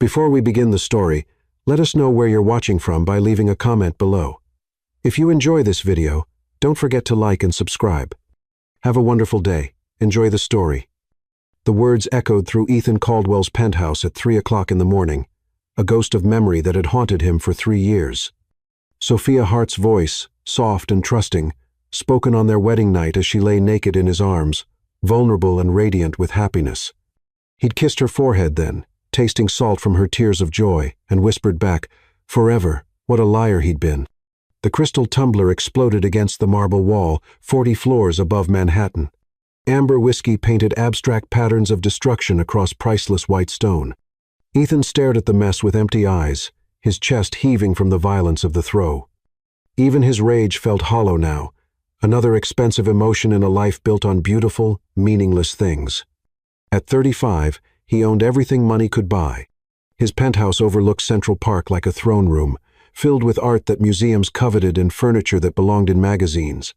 Before we begin the story, let us know where you're watching from by leaving a comment below. If you enjoy this video, don't forget to like and subscribe. Have a wonderful day. Enjoy the story. The words echoed through Ethan Caldwell's penthouse at 3 o'clock in the morning, a ghost of memory that had haunted him for 3 years. Sophia Hart's voice, soft and trusting, spoken on their wedding night as she lay naked in his arms, vulnerable and radiant with happiness. He'd kissed her forehead then, tasting salt from her tears of joy, and whispered back, "Forever, what a liar he'd been." The crystal tumbler exploded against the marble wall, 40 floors above Manhattan. Amber whiskey painted abstract patterns of destruction across priceless white stone. Ethan stared at the mess with empty eyes, his chest heaving from the violence of the throw. Even his rage felt hollow now, another expensive emotion in a life built on beautiful, meaningless things. At 35, he owned everything money could buy. His penthouse overlooked Central Park like a throne room, filled with art that museums coveted and furniture that belonged in magazines.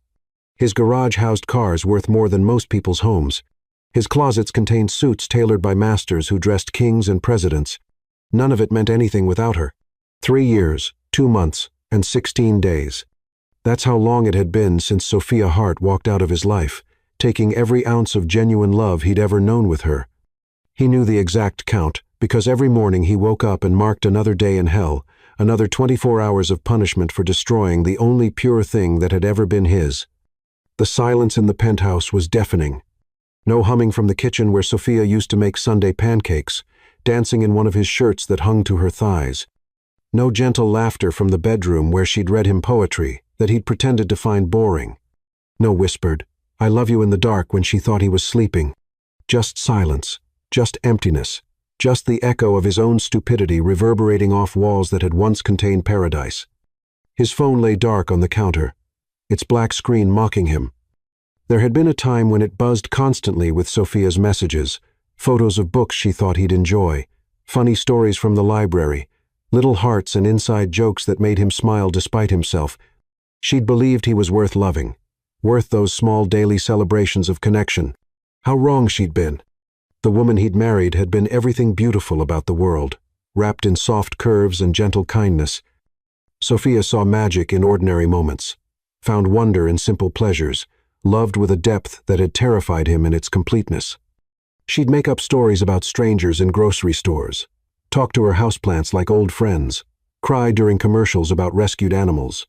His garage housed cars worth more than most people's homes. His closets contained suits tailored by masters who dressed kings and presidents. None of it meant anything without her. 3 years, 2 months, and 16 days. That's how long it had been since Sophia Hart walked out of his life, taking every ounce of genuine love he'd ever known with her. He knew the exact count, because every morning he woke up and marked another day in hell, another 24 hours of punishment for destroying the only pure thing that had ever been his. The silence in the penthouse was deafening. No humming from the kitchen where Sophia used to make Sunday pancakes, dancing in one of his shirts that hung to her thighs. No gentle laughter from the bedroom where she'd read him poetry that he'd pretended to find boring. No whispered, "I love you" in the dark when she thought he was sleeping. Just silence, just emptiness, just the echo of his own stupidity reverberating off walls that had once contained paradise. His phone lay dark on the counter, its black screen mocking him. There had been a time when it buzzed constantly with Sophia's messages, photos of books she thought he'd enjoy, funny stories from the library, little hearts and inside jokes that made him smile despite himself. She'd believed he was worth loving, worth those small daily celebrations of connection. How wrong she'd been. The woman he'd married had been everything beautiful about the world, wrapped in soft curves and gentle kindness. Sophia saw magic in ordinary moments, found wonder in simple pleasures, loved with a depth that had terrified him in its completeness. She'd make up stories about strangers in grocery stores, talk to her houseplants like old friends, cry during commercials about rescued animals.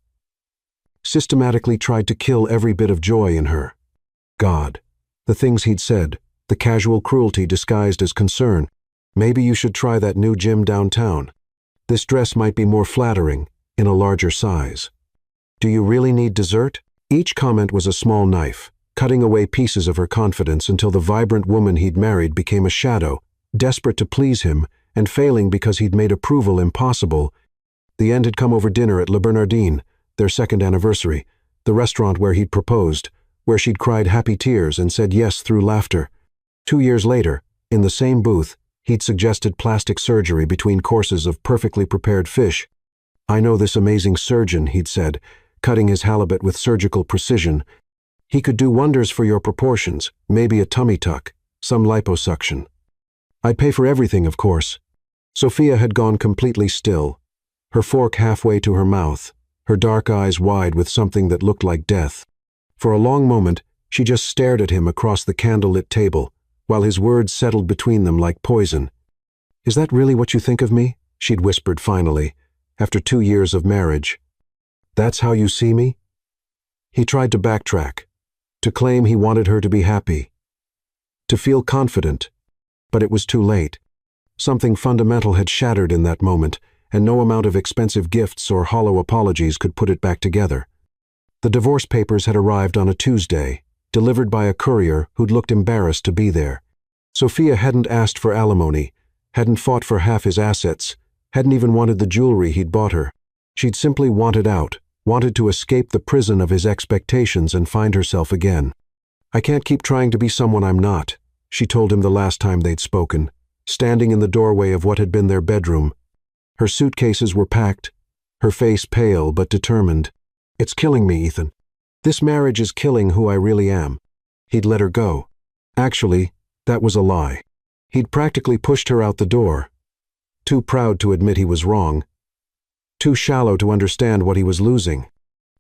Systematically tried to kill every bit of joy in her. God, the things he'd said, the casual cruelty disguised as concern. "Maybe you should try that new gym downtown. This dress might be more flattering, in a larger size. Do you really need dessert?" Each comment was a small knife, cutting away pieces of her confidence until the vibrant woman he'd married became a shadow, desperate to please him and failing because he'd made approval impossible. The end had come over dinner at Le Bernardin, their second anniversary, the restaurant where he'd proposed, where she'd cried happy tears and said yes through laughter. 2 years later, in the same booth, he'd suggested plastic surgery between courses of perfectly prepared fish. "I know this amazing surgeon," he'd said, cutting his halibut with surgical precision. "He could do wonders for your proportions, maybe a tummy tuck, some liposuction. I'd pay for everything, of course." Sophia had gone completely still, her fork halfway to her mouth, her dark eyes wide with something that looked like death. For a long moment, she just stared at him across the candlelit table, while his words settled between them like poison. "Is that really what you think of me?" she'd whispered finally, after 2 years of marriage. "That's how you see me?" He tried to backtrack, to claim he wanted her to be happy, to feel confident, but it was too late. Something fundamental had shattered in that moment, and no amount of expensive gifts or hollow apologies could put it back together. The divorce papers had arrived on a Tuesday, delivered by a courier who'd looked embarrassed to be there. Sophia hadn't asked for alimony, hadn't fought for half his assets, hadn't even wanted the jewelry he'd bought her. She'd simply wanted out, wanted to escape the prison of his expectations and find herself again. "I can't keep trying to be someone I'm not," she told him the last time they'd spoken, standing in the doorway of what had been their bedroom. Her suitcases were packed, her face pale but determined. "It's killing me, Ethan. This marriage is killing who I really am." He'd let her go. Actually, that was a lie. He'd practically pushed her out the door. too proud to admit he was wrong, too shallow to understand what he was losing.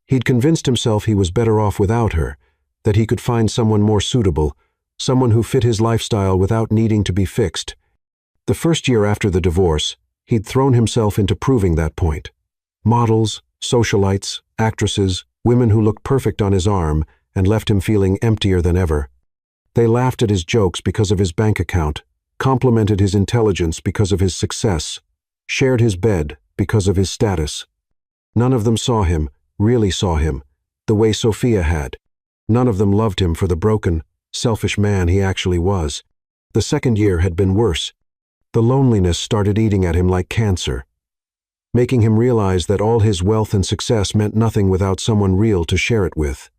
He'd convinced himself he was better off without her, that he could find someone more suitable, someone who fit his lifestyle without needing to be fixed. The first year after the divorce, he'd thrown himself into proving that point. Models, socialites, actresses, women who looked perfect on his arm and left him feeling emptier than ever. They laughed at his jokes because of his bank account, complimented his intelligence because of his success, shared his bed because of his status. None of them saw him, really saw him, the way Sophia had. None of them loved him for the broken, selfish man he actually was. The second year had been worse. The loneliness started eating at him like cancer, making him realize that all his wealth and success meant nothing without someone real to share it with.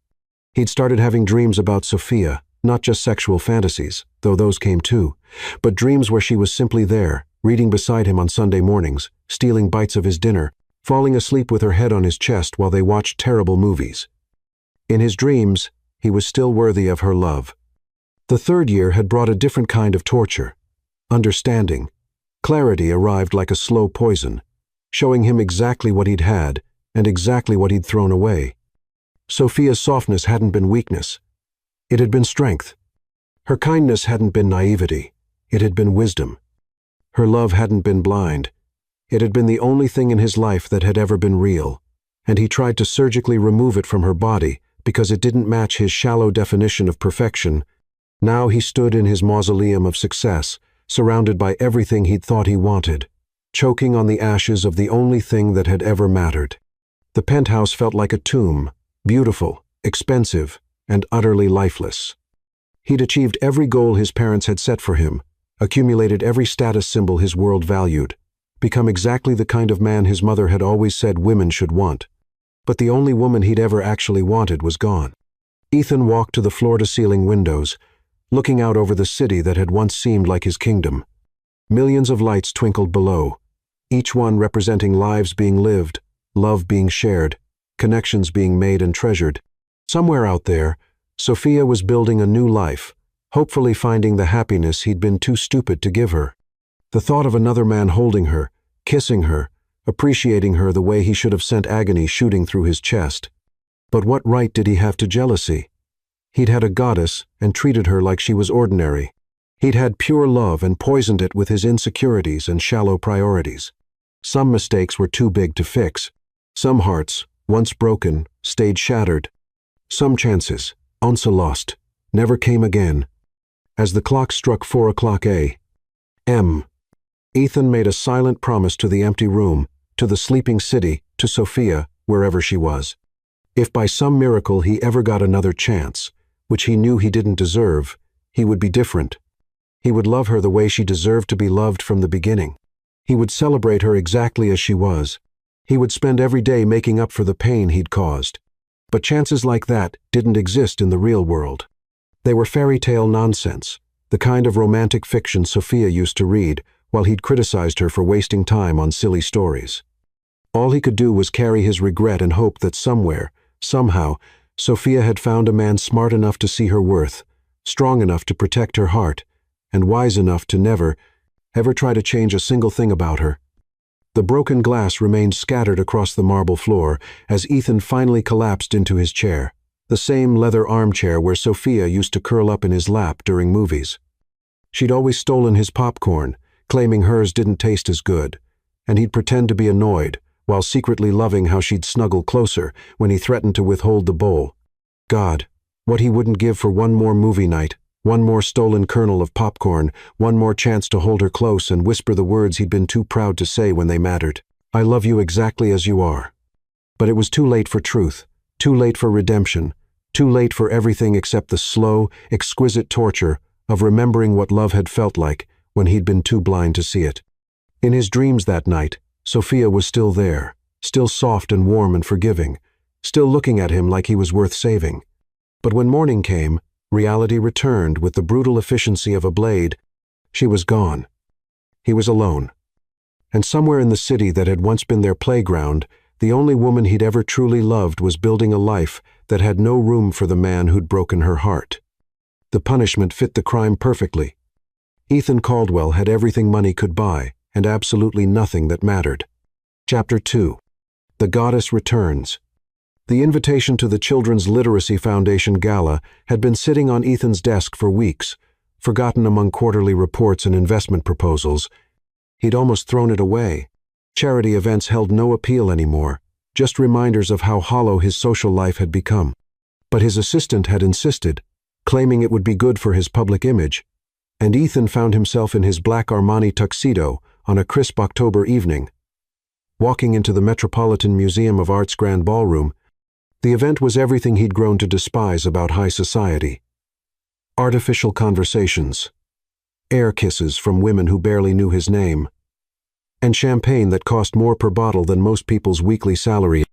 He'd started having dreams about Sophia, not just sexual fantasies, though those came too, but dreams where she was simply there, reading beside him on Sunday mornings, stealing bites of his dinner, falling asleep with her head on his chest while they watched terrible movies. In his dreams, he was still worthy of her love. The third year had brought a different kind of torture. Understanding. Clarity arrived like a slow poison, showing him exactly what he'd had and exactly what he'd thrown away. Sophia's softness hadn't been weakness. It had been strength. Her kindness hadn't been naivety. It had been wisdom. Her love hadn't been blind. It had been the only thing in his life that had ever been real, and he tried to surgically remove it from her body because it didn't match his shallow definition of perfection. Now he stood in his mausoleum of success, surrounded by everything he'd thought he wanted, choking on the ashes of the only thing that had ever mattered. The penthouse felt like a tomb, beautiful, expensive, and utterly lifeless. He'd achieved every goal his parents had set for him, accumulated every status symbol his world valued, become exactly the kind of man his mother had always said women should want. But the only woman he'd ever actually wanted was gone. Ethan walked to the floor-to-ceiling windows, looking out over the city that had once seemed like his kingdom. Millions of lights twinkled below, each one representing lives being lived, love being shared, connections being made and treasured. Somewhere out there, Sophia was building a new life, hopefully finding the happiness he'd been too stupid to give her. The thought of another man holding her, kissing her, appreciating her the way he should have sent agony shooting through his chest. But what right did he have to jealousy? He'd had a goddess and treated her like she was ordinary. He'd had pure love and poisoned it with his insecurities and shallow priorities. Some mistakes were too big to fix. Some hearts, once broken, stayed shattered. Some chances, once lost, never came again. As the clock struck 4 o'clock a.m., Ethan made a silent promise to the empty room, to the sleeping city, to Sophia, wherever she was. If by some miracle he ever got another chance, which he knew he didn't deserve, he would be different. He would love her the way she deserved to be loved from the beginning. He would celebrate her exactly as she was. He would spend every day making up for the pain he'd caused. But chances like that didn't exist in the real world. They were fairy tale nonsense, the kind of romantic fiction Sophia used to read while he'd criticized her for wasting time on silly stories. All he could do was carry his regret and hope that somewhere, somehow, Sophia had found a man smart enough to see her worth, strong enough to protect her heart, and wise enough to never, ever try to change a single thing about her. The broken glass remained scattered across the marble floor as Ethan finally collapsed into his chair, the same leather armchair where Sophia used to curl up in his lap during movies. She'd always stolen his popcorn, claiming hers didn't taste as good, and he'd pretend to be annoyed, while secretly loving how she'd snuggle closer when he threatened to withhold the bowl. God, what he wouldn't give for one more movie night, one more stolen kernel of popcorn, one more chance to hold her close and whisper the words he'd been too proud to say when they mattered. I love you exactly as you are. But it was too late for truth, too late for redemption, too late for everything except the slow, exquisite torture of remembering what love had felt like when he'd been too blind to see it. In his dreams that night, Sophia was still there, still soft and warm and forgiving, still looking at him like he was worth saving. But when morning came, reality returned with the brutal efficiency of a blade. She was gone. He was alone. And somewhere in the city that had once been their playground, the only woman he'd ever truly loved was building a life that had no room for the man who'd broken her heart. The punishment fit the crime perfectly. Ethan Caldwell had everything money could buy, and absolutely nothing that mattered. Chapter 2. The Goddess Returns. The invitation to the Children's Literacy Foundation Gala had been sitting on Ethan's desk for weeks, forgotten among quarterly reports and investment proposals. He'd almost thrown it away. Charity events held no appeal anymore, just reminders of how hollow his social life had become. But his assistant had insisted, claiming it would be good for his public image, and Ethan found himself in his black Armani tuxedo on a crisp October evening. Walking into the Metropolitan Museum of Art's Grand Ballroom, the event was everything he'd grown to despise about high society. Artificial conversations, air kisses from women who barely knew his name, and champagne that cost more per bottle than most people's weekly salary.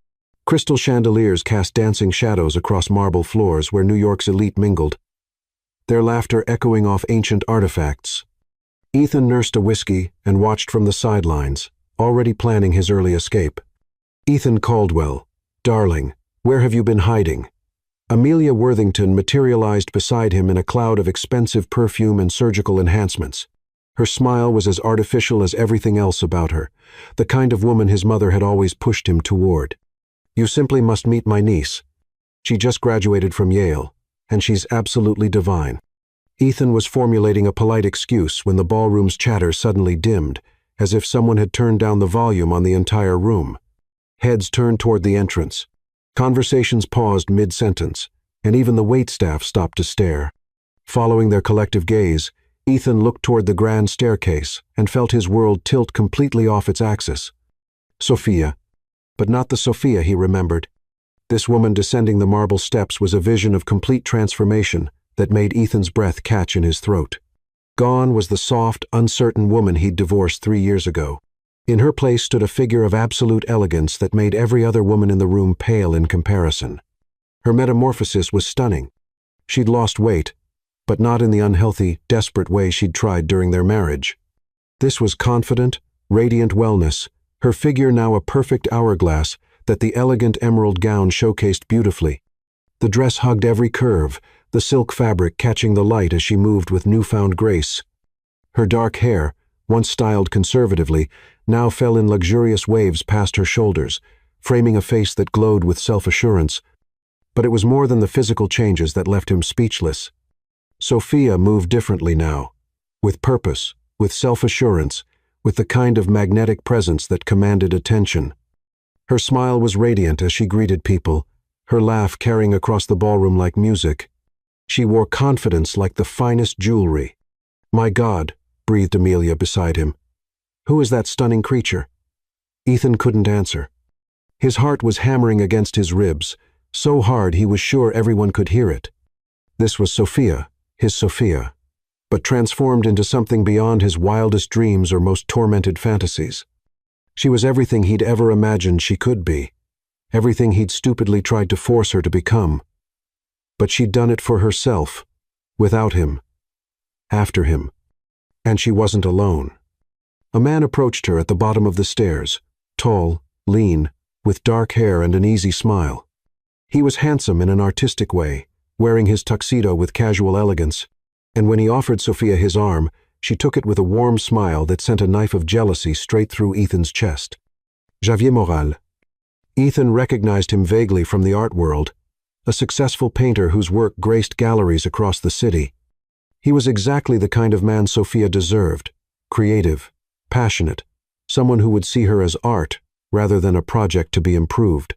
Crystal chandeliers cast dancing shadows across marble floors where New York's elite mingled, their laughter echoing off ancient artifacts. Ethan nursed a whiskey and watched from the sidelines, already planning his early escape. Ethan Caldwell, darling, where have you been hiding? Amelia Worthington materialized beside him in a cloud of expensive perfume and surgical enhancements. Her smile was as artificial as everything else about her, the kind of woman his mother had always pushed him toward. You simply must meet my niece. She just graduated from Yale, and she's absolutely divine. Ethan was formulating a polite excuse when the ballroom's chatter suddenly dimmed, as if someone had turned down the volume on the entire room. Heads turned toward the entrance. Conversations paused mid-sentence, and even the waitstaff stopped to stare. Following their collective gaze, Ethan looked toward the grand staircase and felt his world tilt completely off its axis. Sophia. But not the Sophia he remembered. This woman descending the marble steps was a vision of complete transformation that made Ethan's breath catch in his throat. Gone was the soft, uncertain woman he'd divorced 3 years ago. In her place stood a figure of absolute elegance that made every other woman in the room pale in comparison. Her metamorphosis was stunning. She'd lost weight, but not in the unhealthy, desperate way she'd tried during their marriage. This was confident, radiant wellness, her figure now a perfect hourglass that the elegant emerald gown showcased beautifully. The dress hugged every curve, the silk fabric catching the light as she moved with newfound grace. Her dark hair, once styled conservatively, now fell in luxurious waves past her shoulders, framing a face that glowed with self-assurance. But it was more than the physical changes that left him speechless. Sophia moved differently now, with purpose, with self-assurance, with the kind of magnetic presence that commanded attention. Her smile was radiant as she greeted people, her laugh carrying across the ballroom like music. She wore confidence like the finest jewelry. "My God," breathed Amelia beside him. "Who is that stunning creature?" Ethan couldn't answer. His heart was hammering against his ribs, so hard he was sure everyone could hear it. This was Sophia, his Sophia, but transformed into something beyond his wildest dreams or most tormented fantasies. She was everything he'd ever imagined she could be, everything he'd stupidly tried to force her to become. But she'd done it for herself, without him, after him. And she wasn't alone. A man approached her at the bottom of the stairs, tall, lean, with dark hair and an easy smile. He was handsome in an artistic way, wearing his tuxedo with casual elegance, and when he offered Sophia his arm, she took it with a warm smile that sent a knife of jealousy straight through Ethan's chest. Javier Moral. Ethan recognized him vaguely from the art world, a successful painter whose work graced galleries across the city. He was exactly the kind of man Sophia deserved, creative, passionate, someone who would see her as art rather than a project to be improved.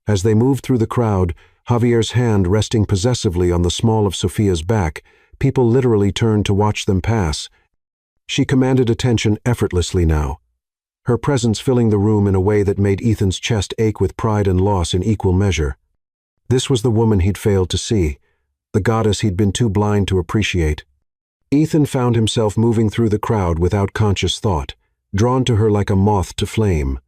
As they moved through the crowd, Javier's hand resting possessively on the small of Sophia's back, people literally turned to watch them pass. She commanded attention effortlessly now, her presence filling the room in a way that made Ethan's chest ache with pride and loss in equal measure. This was the woman he'd failed to see, the goddess he'd been too blind to appreciate. Ethan found himself moving through the crowd without conscious thought, drawn to her like a moth to flame.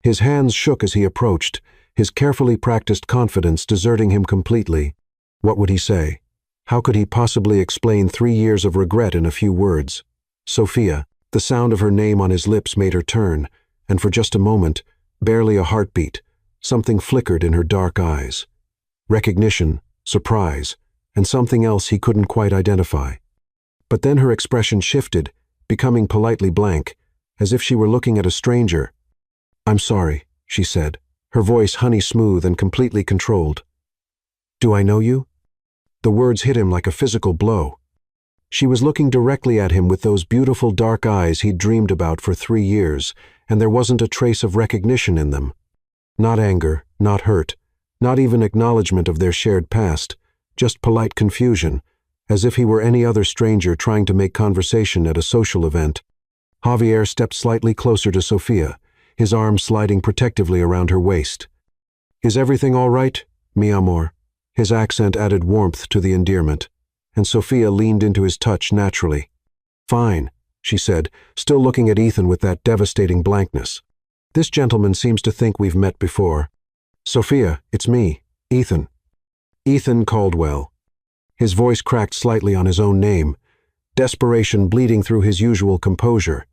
His hands shook as he approached, his carefully practiced confidence deserting him completely. What would he say? How could he possibly explain 3 years of regret in a few words? Sophia, the sound of her name on his lips made her turn, and for just a moment, barely a heartbeat, something flickered in her dark eyes. Recognition, surprise, and something else he couldn't quite identify. But then her expression shifted, becoming politely blank, as if she were looking at a stranger. "I'm sorry," she said, her voice honey-smooth and completely controlled. "Do I know you?" The words hit him like a physical blow. She was looking directly at him with those beautiful dark eyes he'd dreamed about for 3 years, and there wasn't a trace of recognition in them. Not anger, not hurt, not even acknowledgement of their shared past, just polite confusion, as if he were any other stranger trying to make conversation at a social event. Javier stepped slightly closer to Sofia, his arm sliding protectively around her waist. "Is everything all right, mi amor?" His accent added warmth to the endearment, and Sofia leaned into his touch naturally. "Fine," she said, still looking at Ethan with that devastating blankness. "This gentleman seems to think we've met before." "Sofia, it's me, Ethan." Ethan Caldwell. His voice cracked slightly on his own name, desperation bleeding through his usual composure.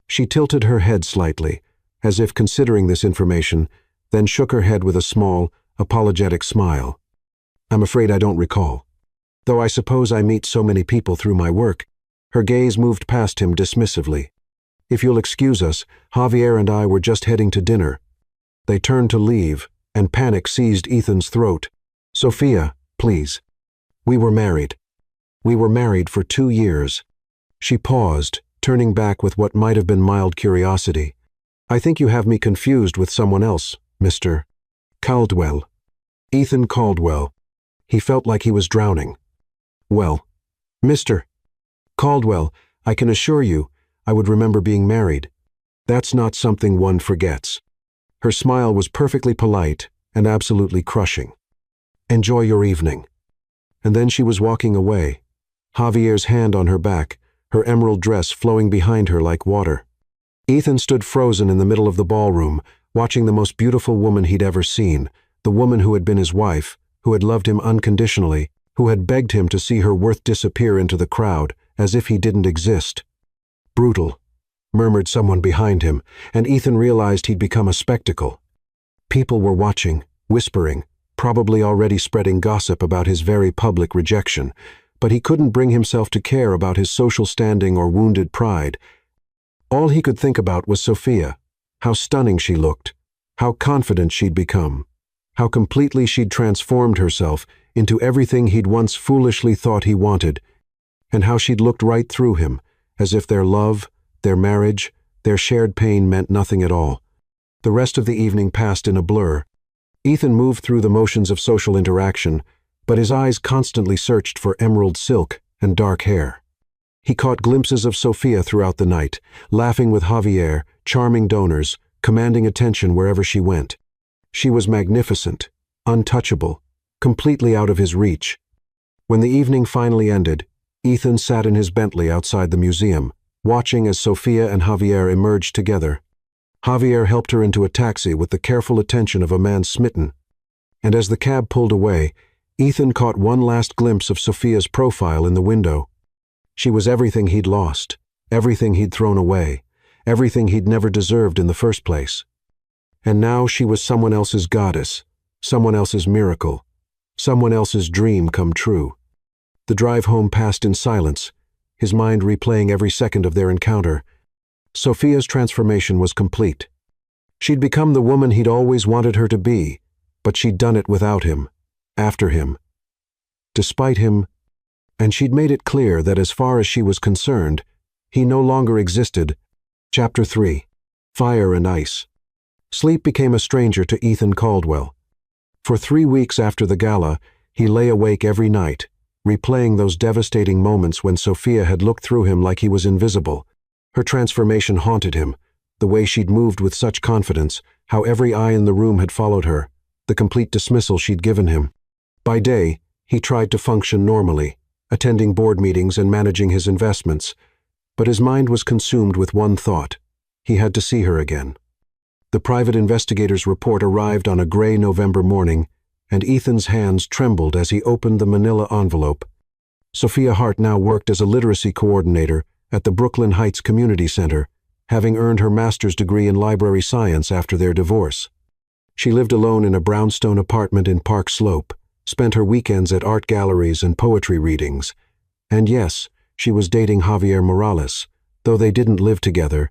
She tilted her head slightly, as if considering this information, then shook her head with a small, apologetic smile. "I'm afraid I don't recall. Though I suppose I meet so many people through my work." Her gaze moved past him dismissively. "If you'll excuse us, Javier and I were just heading to dinner." They turned to leave, and panic seized Ethan's throat. "Sofia, please. We were married. We were married for 2 years." She paused, turning back with what might have been mild curiosity. "I think you have me confused with someone else, Mr. Caldwell." Ethan Caldwell. He felt like he was drowning. "Well, Mr. Caldwell, I can assure you, I would remember being married. That's not something one forgets." Her smile was perfectly polite and absolutely crushing. "Enjoy your evening." And then she was walking away, Javier's hand on her back, her emerald dress flowing behind her like water. Ethan stood frozen in the middle of the ballroom, watching the most beautiful woman he'd ever seen, the woman who had been his wife, who had loved him unconditionally, who had begged him to see her worth disappear into the crowd, as if he didn't exist. "Brutal," murmured someone behind him, and Ethan realized he'd become a spectacle. People were watching, whispering, probably already spreading gossip about his very public rejection, but he couldn't bring himself to care about his social standing or wounded pride. All he could think about was Sofia, how stunning she looked, how confident she'd become, how completely she'd transformed herself into everything he'd once foolishly thought he wanted, and how she'd looked right through him, as if their love, their marriage, their shared pain meant nothing at all. The rest of the evening passed in a blur. Ethan moved through the motions of social interaction, but his eyes constantly searched for emerald silk and dark hair. He caught glimpses of Sofia throughout the night, laughing with Javier, charming donors, commanding attention wherever she went. She was magnificent, untouchable, completely out of his reach. When the evening finally ended, Ethan sat in his Bentley outside the museum, watching as Sofia and Javier emerged together. Javier helped her into a taxi with the careful attention of a man smitten. And as the cab pulled away, Ethan caught one last glimpse of Sofia's profile in the window. She was everything he'd lost, everything he'd thrown away, everything he'd never deserved in the first place. And now she was someone else's goddess, someone else's miracle, someone else's dream come true. The drive home passed in silence, his mind replaying every second of their encounter. Sofia's transformation was complete. She'd become the woman he'd always wanted her to be, but she'd done it without him, after him, despite him, and she'd made it clear that as far as she was concerned, he no longer existed. Chapter 3. Fire and Ice. Sleep became a stranger to Ethan Caldwell. For 3 weeks after the gala, he lay awake every night, replaying those devastating moments when Sofia had looked through him like he was invisible. Her transformation haunted him, the way she'd moved with such confidence, how every eye in the room had followed her, the complete dismissal she'd given him. By day, he tried to function normally, attending board meetings and managing his investments, but his mind was consumed with one thought: he had to see her again. The private investigator's report arrived on a gray November morning, and Ethan's hands trembled as he opened the manila envelope. Sofia Hart now worked as a literacy coordinator at the Brooklyn Heights Community Center, having earned her master's degree in library science after their divorce. She lived alone in a brownstone apartment in Park Slope, spent her weekends at art galleries and poetry readings. And yes, she was dating Javier Morales, though they didn't live together.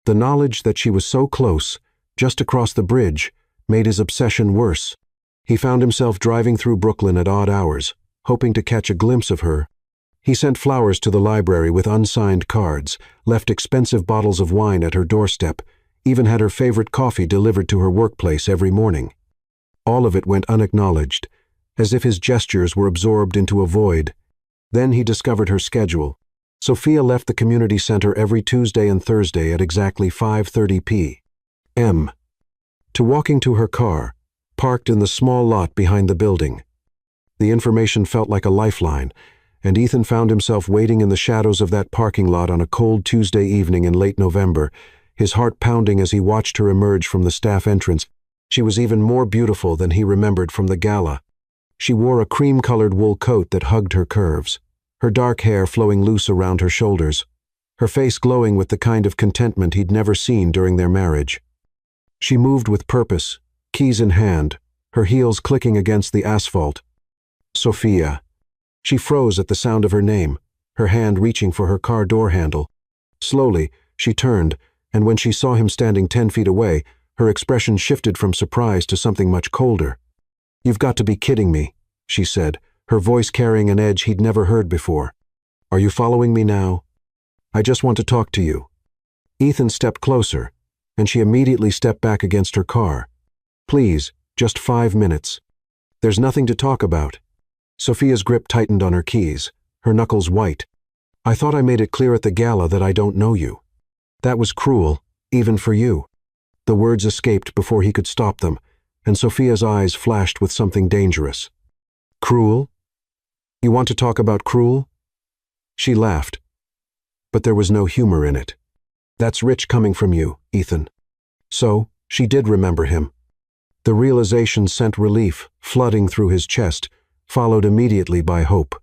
The knowledge that she was so close, just across the bridge, made his obsession worse. He found himself driving through Brooklyn at odd hours, hoping to catch a glimpse of her. He sent flowers to the library with unsigned cards, left expensive bottles of wine at her doorstep, even had her favorite coffee delivered to her workplace every morning. All of it went unacknowledged, as if his gestures were absorbed into a void. Then he discovered her schedule. Sophia left the community center every Tuesday and Thursday at exactly 5:30 p.m. to walking to her car, parked in the small lot behind the building. The information felt like a lifeline, and Ethan found himself waiting in the shadows of that parking lot on a cold Tuesday evening in late November, his heart pounding as he watched her emerge from the staff entrance. She was even more beautiful than he remembered from the gala. She wore a cream-colored wool coat that hugged her curves, her dark hair flowing loose around her shoulders, her face glowing with the kind of contentment he'd never seen during their marriage. She moved with purpose, keys in hand, her heels clicking against the asphalt. Sophia. She froze at the sound of her name, her hand reaching for her car door handle. Slowly, she turned, and when she saw him standing 10 feet away, her expression shifted from surprise to something much colder. "You've got to be kidding me," she said, her voice carrying an edge he'd never heard before. "Are you following me now? I just want to talk to you." Ethan stepped closer, and she immediately stepped back against her car. "Please, just 5 minutes. There's nothing to talk about." Sophia's grip tightened on her keys, her knuckles white. "I thought I made it clear at the gala that I don't know you. That was cruel, even for you." The words escaped before he could stop them, and Sophia's eyes flashed with something dangerous. "Cruel? You want to talk about cruel?" She laughed, but there was no humor in it. "That's rich coming from you, Ethan." So, she did remember him. The realization sent relief flooding through his chest, followed immediately by hope.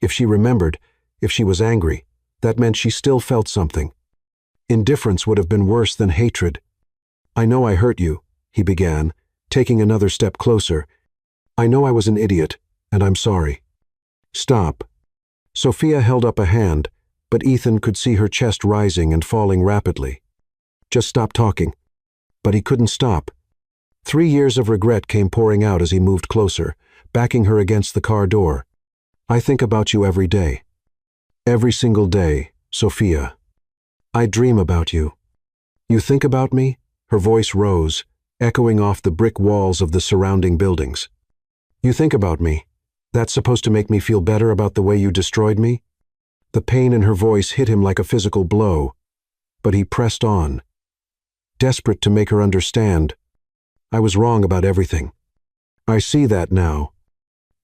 If she remembered, if she was angry, that meant she still felt something. Indifference would have been worse than hatred. "I know I hurt you," he began, taking another step closer. "I know I was an idiot, and I'm sorry." "Stop." Sophia held up a hand, but Ethan could see her chest rising and falling rapidly. "Just stop talking." But he couldn't stop. 3 years of regret came pouring out as he moved closer, backing her against the car door. "I think about you every day. Every single day, Sophia. I dream about you." "You think about me?" Her voice rose, echoing off the brick walls of the surrounding buildings. "You think about me? That's supposed to make me feel better about the way you destroyed me?" The pain in her voice hit him like a physical blow, but he pressed on, desperate to make her understand. "I was wrong about everything. I see that now.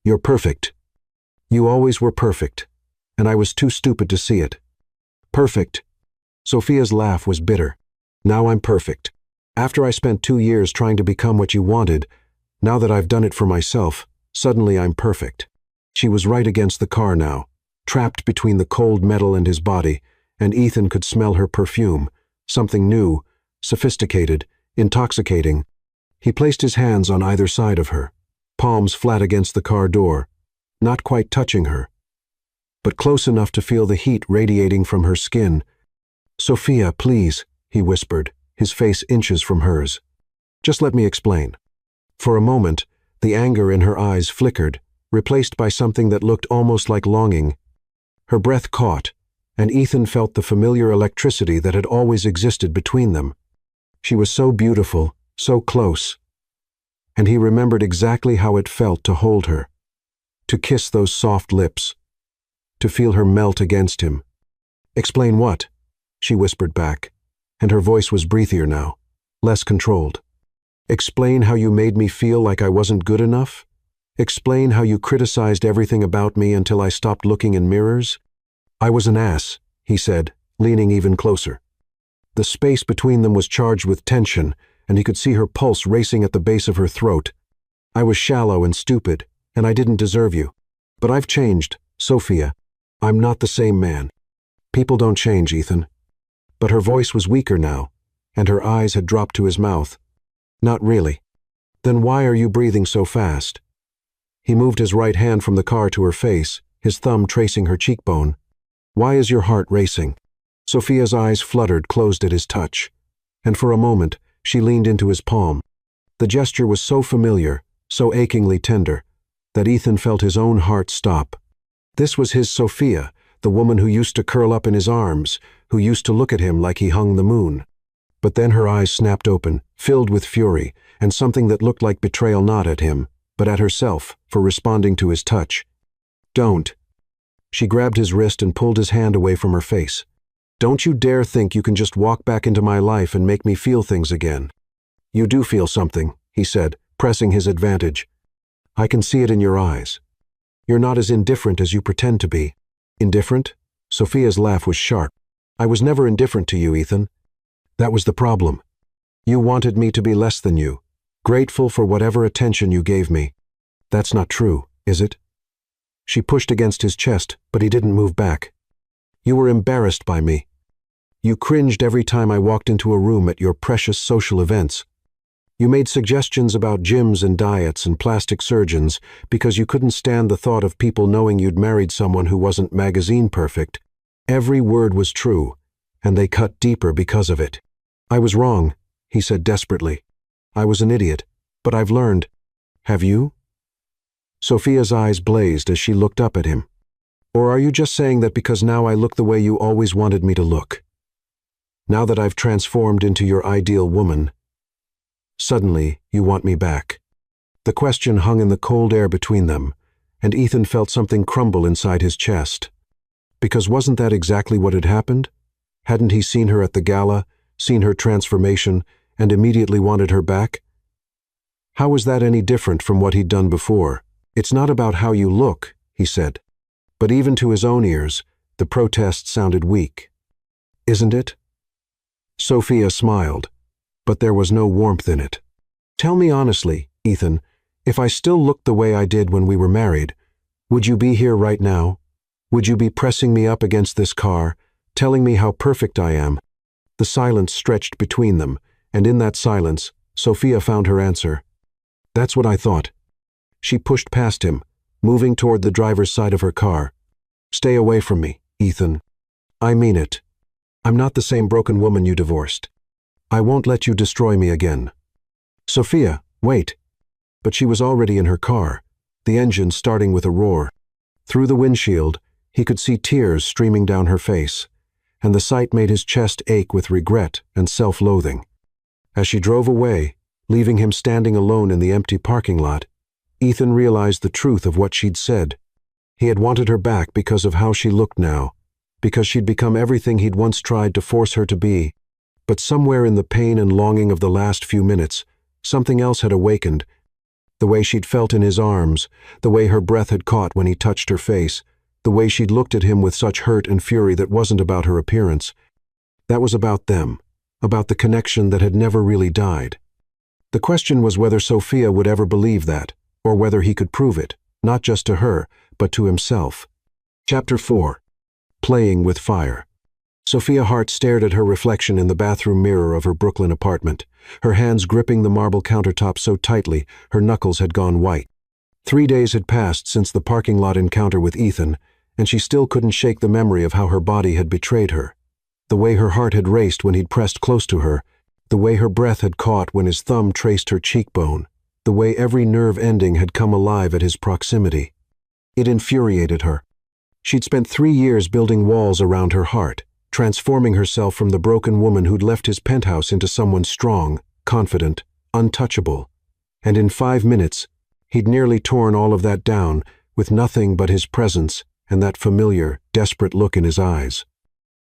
You're perfect. You always were perfect, and I was too stupid to see it." "Perfect?" Sophia's laugh was bitter. "Now I'm perfect. After I spent 2 years trying to become what you wanted, now that I've done it for myself, suddenly I'm perfect." She was right against the car now, trapped between the cold metal and his body, and Ethan could smell her perfume, something new, sophisticated, intoxicating. He placed his hands on either side of her, palms flat against the car door, not quite touching her, but close enough to feel the heat radiating from her skin. "Sophia, please," he whispered, his face inches from hers. "Just let me explain." For a moment, the anger in her eyes flickered, replaced by something that looked almost like longing. Her breath caught, and Ethan felt the familiar electricity that had always existed between them. She was so beautiful, so close, and he remembered exactly how it felt to hold her, to kiss those soft lips, to feel her melt against him. "Explain what?" she whispered back, and her voice was breathier now, less controlled. "Explain how you made me feel like I wasn't good enough? Explain how you criticized everything about me until I stopped looking in mirrors?" "I was an ass," he said, leaning even closer. The space between them was charged with tension, and he could see her pulse racing at the base of her throat. "I was shallow and stupid, and I didn't deserve you. But I've changed, Sophia. I'm not the same man." "People don't change, Ethan." But her voice was weaker now, and her eyes had dropped to his mouth. "Not really." "Then why are you breathing so fast?" He moved his right hand from the car to her face, his thumb tracing her cheekbone. "Why is your heart racing?" Sophia's eyes fluttered closed at his touch, and for a moment she leaned into his palm. The gesture was so familiar, so achingly tender, that Ethan felt his own heart stop. This was his Sophia, the woman who used to curl up in his arms, who used to look at him like he hung the moon. But then her eyes snapped open, filled with fury, and something that looked like betrayal, not at him, but at herself, for responding to his touch. "Don't." She grabbed his wrist and pulled his hand away from her face. "Don't you dare think you can just walk back into my life and make me feel things again." "You do feel something," he said, pressing his advantage. "I can see it in your eyes. You're not as indifferent as you pretend to be." "Indifferent?" Sophia's laugh was sharp. "I was never indifferent to you, Ethan. That was the problem. You wanted me to be less than you, grateful for whatever attention you gave me. That's not true, is it?" She pushed against his chest, but he didn't move back. "You were embarrassed by me. You cringed every time I walked into a room at your precious social events. You made suggestions about gyms and diets and plastic surgeons because you couldn't stand the thought of people knowing you'd married someone who wasn't magazine perfect. Every word was true, and they cut deeper because of it." "I was wrong," he said desperately. "I was an idiot, but I've learned." "Have you?" Sophia's eyes blazed as she looked up at him. "Or are you just saying that because now I look the way you always wanted me to look? Now that I've transformed into your ideal woman, suddenly you want me back?" The question hung in the cold air between them, and Ethan felt something crumble inside his chest. Because wasn't that exactly what had happened? Hadn't he seen her at the gala, seen her transformation, and immediately wanted her back? How was that any different from what he'd done before? "It's not about how you look," he said. But even to his own ears, the protest sounded weak. "Isn't it?" Sophia smiled, but there was no warmth in it. "Tell me honestly, Ethan, if I still looked the way I did when we were married, would you be here right now? Would you be pressing me up against this car, telling me how perfect I am?" The silence stretched between them, and in that silence, Sophia found her answer. "That's what I thought." She pushed past him, moving toward the driver's side of her car. "Stay away from me, Ethan. I mean it. I'm not the same broken woman you divorced. I won't let you destroy me again." "Sophia, wait." But she was already in her car, the engine starting with a roar. Through the windshield, he could see tears streaming down her face, and the sight made his chest ache with regret and self-loathing. As she drove away, leaving him standing alone in the empty parking lot, Ethan realized the truth of what she'd said. He had wanted her back because of how she looked now, because she'd become everything he'd once tried to force her to be. But somewhere in the pain and longing of the last few minutes, something else had awakened. The way she'd felt in his arms, the way her breath had caught when he touched her face, the way she'd looked at him with such hurt and fury that wasn't about her appearance. That was about them, about the connection that had never really died. The question was whether Sophia would ever believe that, or whether he could prove it, not just to her, but to himself. Chapter 4. Playing with Fire. Sophia Hart stared at her reflection in the bathroom mirror of her Brooklyn apartment, her hands gripping the marble countertop so tightly her knuckles had gone white. 3 days had passed since the parking lot encounter with Ethan, and she still couldn't shake the memory of how her body had betrayed her. The way her heart had raced when he'd pressed close to her, the way her breath had caught when his thumb traced her cheekbone, the way every nerve ending had come alive at his proximity. It infuriated her. She'd spent 3 years building walls around her heart, transforming herself from the broken woman who'd left his penthouse into someone strong, confident, untouchable. And in 5 minutes, he'd nearly torn all of that down with nothing but his presence and that familiar, desperate look in his eyes.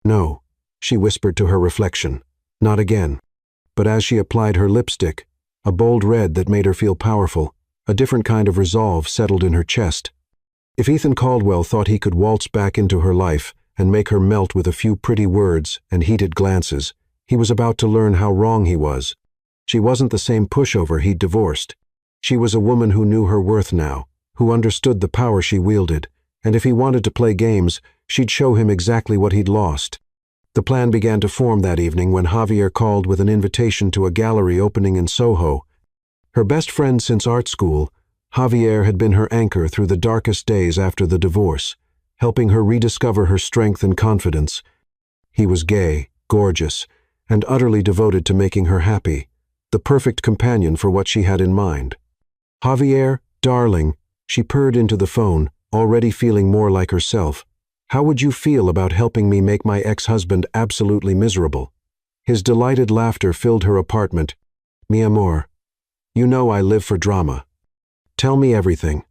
"No," she whispered to her reflection, "not again." But as she applied her lipstick, a bold red that made her feel powerful, a different kind of resolve settled in her chest. If Ethan Caldwell thought he could waltz back into her life and make her melt with a few pretty words and heated glances, he was about to learn how wrong he was. She wasn't the same pushover he'd divorced. She was a woman who knew her worth now, who understood the power she wielded, and if he wanted to play games, she'd show him exactly what he'd lost. The plan began to form that evening when Javier called with an invitation to a gallery opening in Soho. Her best friend since art school, Javier had been her anchor through the darkest days after the divorce, helping her rediscover her strength and confidence. He was gay, gorgeous, and utterly devoted to making her happy, the perfect companion for what she had in mind. "Javier, darling," she purred into the phone, already feeling more like herself. "How would you feel about helping me make my ex-husband absolutely miserable?" His delighted laughter filled her apartment. "Mi amor, you know I live for drama. Tell me everything."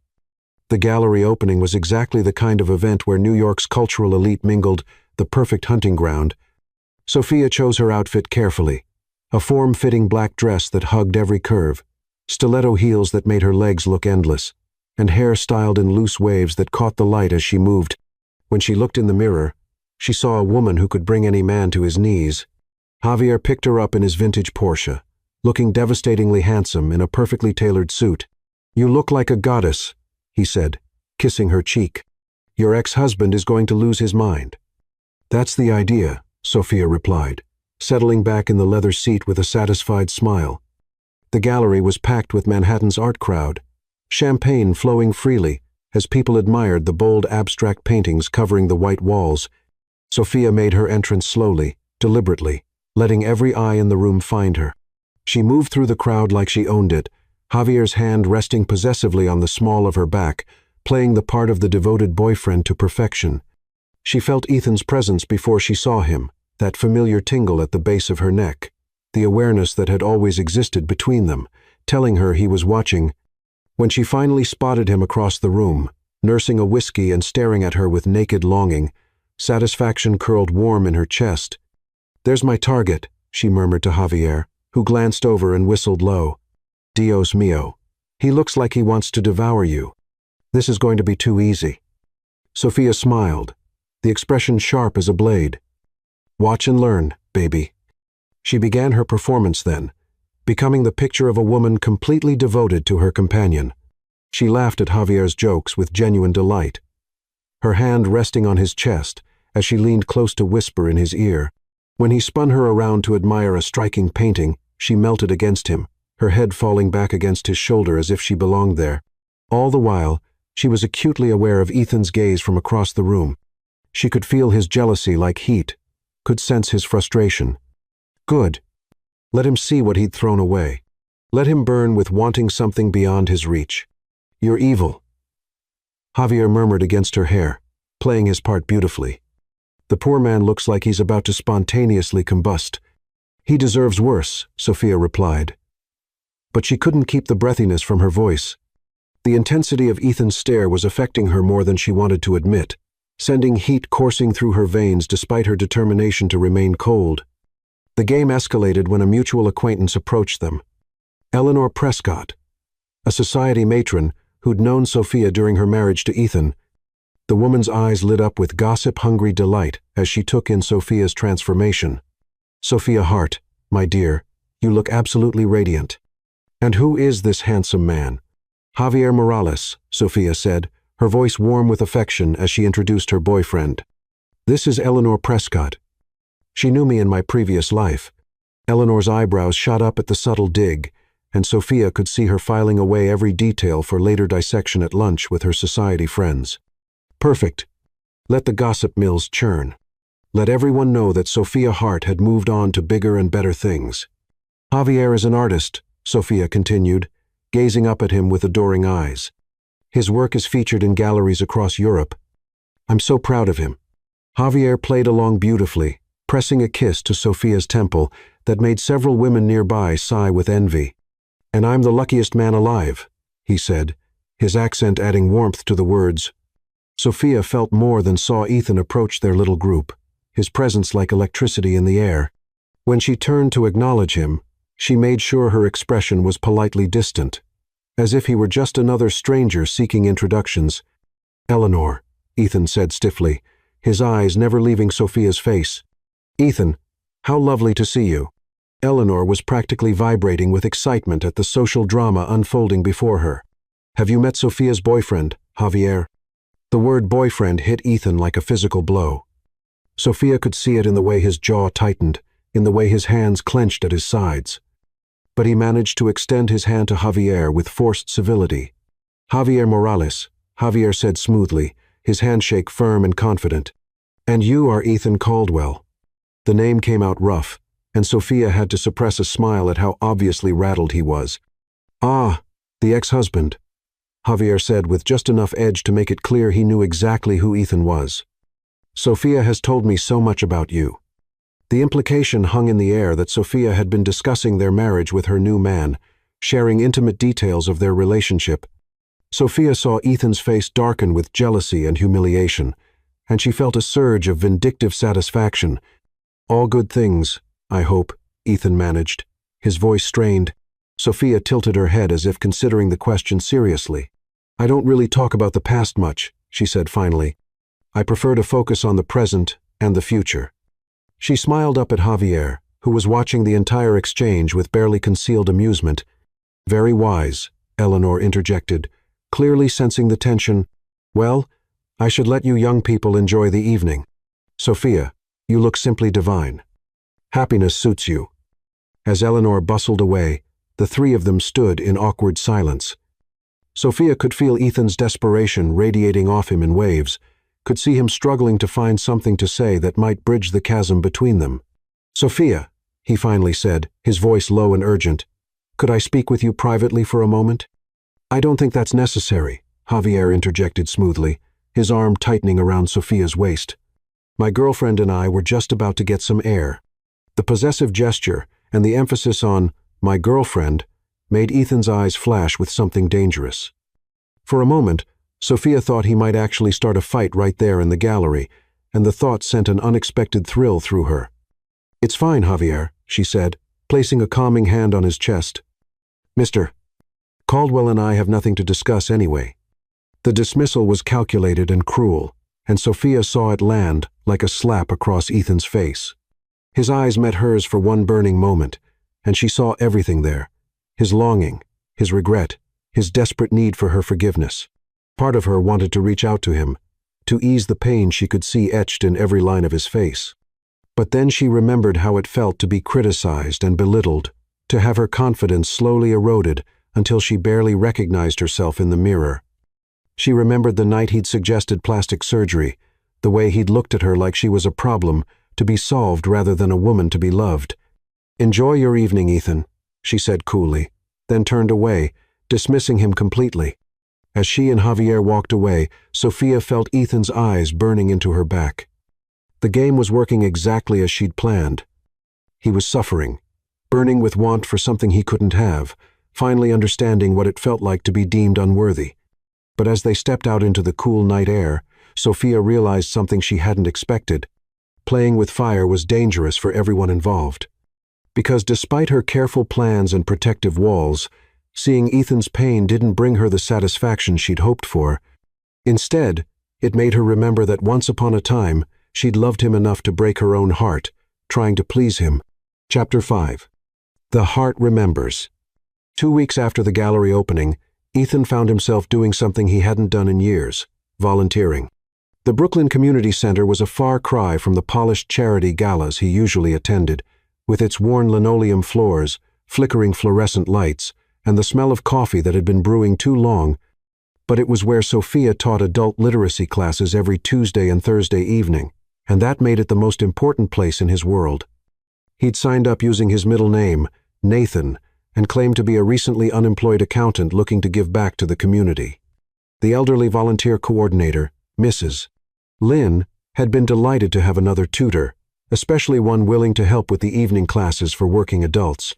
The gallery opening was exactly the kind of event where New York's cultural elite mingled, the perfect hunting ground. Sophia chose her outfit carefully, a form-fitting black dress that hugged every curve, stiletto heels that made her legs look endless, and hair styled in loose waves that caught the light as she moved. When she looked in the mirror, she saw a woman who could bring any man to his knees. Javier picked her up in his vintage Porsche, looking devastatingly handsome in a perfectly tailored suit. "You look like a goddess," he said, kissing her cheek. "Your ex-husband is going to lose his mind." "That's the idea," Sophia replied, settling back in the leather seat with a satisfied smile. The gallery was packed with Manhattan's art crowd, champagne flowing freely as people admired the bold abstract paintings covering the white walls. Sophia made her entrance slowly, deliberately, letting every eye in the room find her. She moved through the crowd like she owned it, Javier's hand resting possessively on the small of her back, playing the part of the devoted boyfriend to perfection. She felt Ethan's presence before she saw him, that familiar tingle at the base of her neck, the awareness that had always existed between them, telling her he was watching. When she finally spotted him across the room, nursing a whiskey and staring at her with naked longing, satisfaction curled warm in her chest. "There's my target," she murmured to Javier, who glanced over and whistled low. "Dios mío. He looks like he wants to devour you. This is going to be too easy." Sophia smiled, the expression sharp as a blade. "Watch and learn, baby." She began her performance then, becoming the picture of a woman completely devoted to her companion. She laughed at Javier's jokes with genuine delight, her hand resting on his chest as she leaned close to whisper in his ear. When he spun her around to admire a striking painting, she melted against him, her head falling back against his shoulder as if she belonged there. All the while, she was acutely aware of Ethan's gaze from across the room. She could feel his jealousy like heat, could sense his frustration. Good. Let him see what he'd thrown away. Let him burn with wanting something beyond his reach. "You're evil," Javier murmured against her hair, playing his part beautifully. "The poor man looks like he's about to spontaneously combust." "He deserves worse," Sophia replied. But she couldn't keep the breathiness from her voice. The intensity of Ethan's stare was affecting her more than she wanted to admit, sending heat coursing through her veins despite her determination to remain cold. The game escalated when a mutual acquaintance approached them. Eleanor Prescott, a society matron who'd known Sophia during her marriage to Ethan. The woman's eyes lit up with gossip-hungry delight as she took in Sophia's transformation. "Sophia Hart, my dear, you look absolutely radiant." "And who is this handsome man?" "Javier Morales," Sophia said, her voice warm with affection as she introduced her boyfriend. "This is Eleanor Prescott. She knew me in my previous life." Eleanor's eyebrows shot up at the subtle dig, and Sophia could see her filing away every detail for later dissection at lunch with her society friends. "Perfect. Let the gossip mills churn. Let everyone know that Sophia Hart had moved on to bigger and better things." "Javier is an artist," Sophia continued, gazing up at him with adoring eyes. "His work is featured in galleries across Europe. I'm so proud of him." Javier played along beautifully, pressing a kiss to Sophia's temple that made several women nearby sigh with envy. "And I'm the luckiest man alive," he said, his accent adding warmth to the words. Sophia felt more than saw Ethan approach their little group, his presence like electricity in the air. When she turned to acknowledge him, she made sure her expression was politely distant, as if he were just another stranger seeking introductions. "Eleanor," Ethan said stiffly, his eyes never leaving Sophia's face. "Ethan, how lovely to see you." Eleanor was practically vibrating with excitement at the social drama unfolding before her. "Have you met Sophia's boyfriend, Javier?" The word boyfriend hit Ethan like a physical blow. Sophia could see it in the way his jaw tightened, in the way his hands clenched at his sides. But he managed to extend his hand to Javier with forced civility. "Javier Morales," Javier said smoothly, his handshake firm and confident. "And you are Ethan Caldwell." The name came out rough, and Sophia had to suppress a smile at how obviously rattled he was. "Ah, the ex-husband," Javier said with just enough edge to make it clear he knew exactly who Ethan was. "Sophia has told me so much about you." The implication hung in the air that Sophia had been discussing their marriage with her new man, sharing intimate details of their relationship. Sophia saw Ethan's face darken with jealousy and humiliation, and she felt a surge of vindictive satisfaction. "All good things, I hope," Ethan managed, his voice strained. Sophia tilted her head as if considering the question seriously. "I don't really talk about the past much," she said finally. "I prefer to focus on the present and the future." She smiled up at Javier, who was watching the entire exchange with barely concealed amusement. "Very wise," Eleanor interjected, clearly sensing the tension. "Well, I should let you young people enjoy the evening. Sophia, you look simply divine. Happiness suits you." As Eleanor bustled away, the three of them stood in awkward silence. Sophia could feel Ethan's desperation radiating off him in waves, could see him struggling to find something to say that might bridge the chasm between them. "Sophia," he finally said, his voice low and urgent, "could I speak with you privately for a moment?" "I don't think that's necessary," Javier interjected smoothly, his arm tightening around Sophia's waist. "My girlfriend and I were just about to get some air." The possessive gesture and the emphasis on "my girlfriend" made Ethan's eyes flash with something dangerous. For a moment, Sophia thought he might actually start a fight right there in the gallery, and the thought sent an unexpected thrill through her. "It's fine, Javier," she said, placing a calming hand on his chest. "Mr. Caldwell and I have nothing to discuss anyway." The dismissal was calculated and cruel, and Sophia saw it land like a slap across Ethan's face. His eyes met hers for one burning moment, and she saw everything there: his longing, his regret, his desperate need for her forgiveness. Part of her wanted to reach out to him, to ease the pain she could see etched in every line of his face. But then she remembered how it felt to be criticized and belittled, to have her confidence slowly eroded until she barely recognized herself in the mirror. She remembered the night he'd suggested plastic surgery, the way he'd looked at her like she was a problem to be solved rather than a woman to be loved. "Enjoy your evening, Ethan," she said coolly, then turned away, dismissing him completely. As she and Javier walked away, Sophia felt Ethan's eyes burning into her back. The game was working exactly as she'd planned. He was suffering, burning with want for something he couldn't have, finally understanding what it felt like to be deemed unworthy. But as they stepped out into the cool night air, Sophia realized something she hadn't expected. Playing with fire was dangerous for everyone involved. Because despite her careful plans and protective walls, seeing Ethan's pain didn't bring her the satisfaction she'd hoped for. Instead, it made her remember that once upon a time, she'd loved him enough to break her own heart, trying to please him. Chapter 5. The Heart Remembers. 2 weeks after the gallery opening, Ethan found himself doing something he hadn't done in years: volunteering. The Brooklyn Community Center was a far cry from the polished charity galas he usually attended, with its worn linoleum floors, flickering fluorescent lights, and the smell of coffee that had been brewing too long, but it was where Sophia taught adult literacy classes every Tuesday and Thursday evening, and that made it the most important place in his world. He'd signed up using his middle name, Nathan, and claimed to be a recently unemployed accountant looking to give back to the community. The elderly volunteer coordinator, Mrs. Lynn, had been delighted to have another tutor, especially one willing to help with the evening classes for working adults.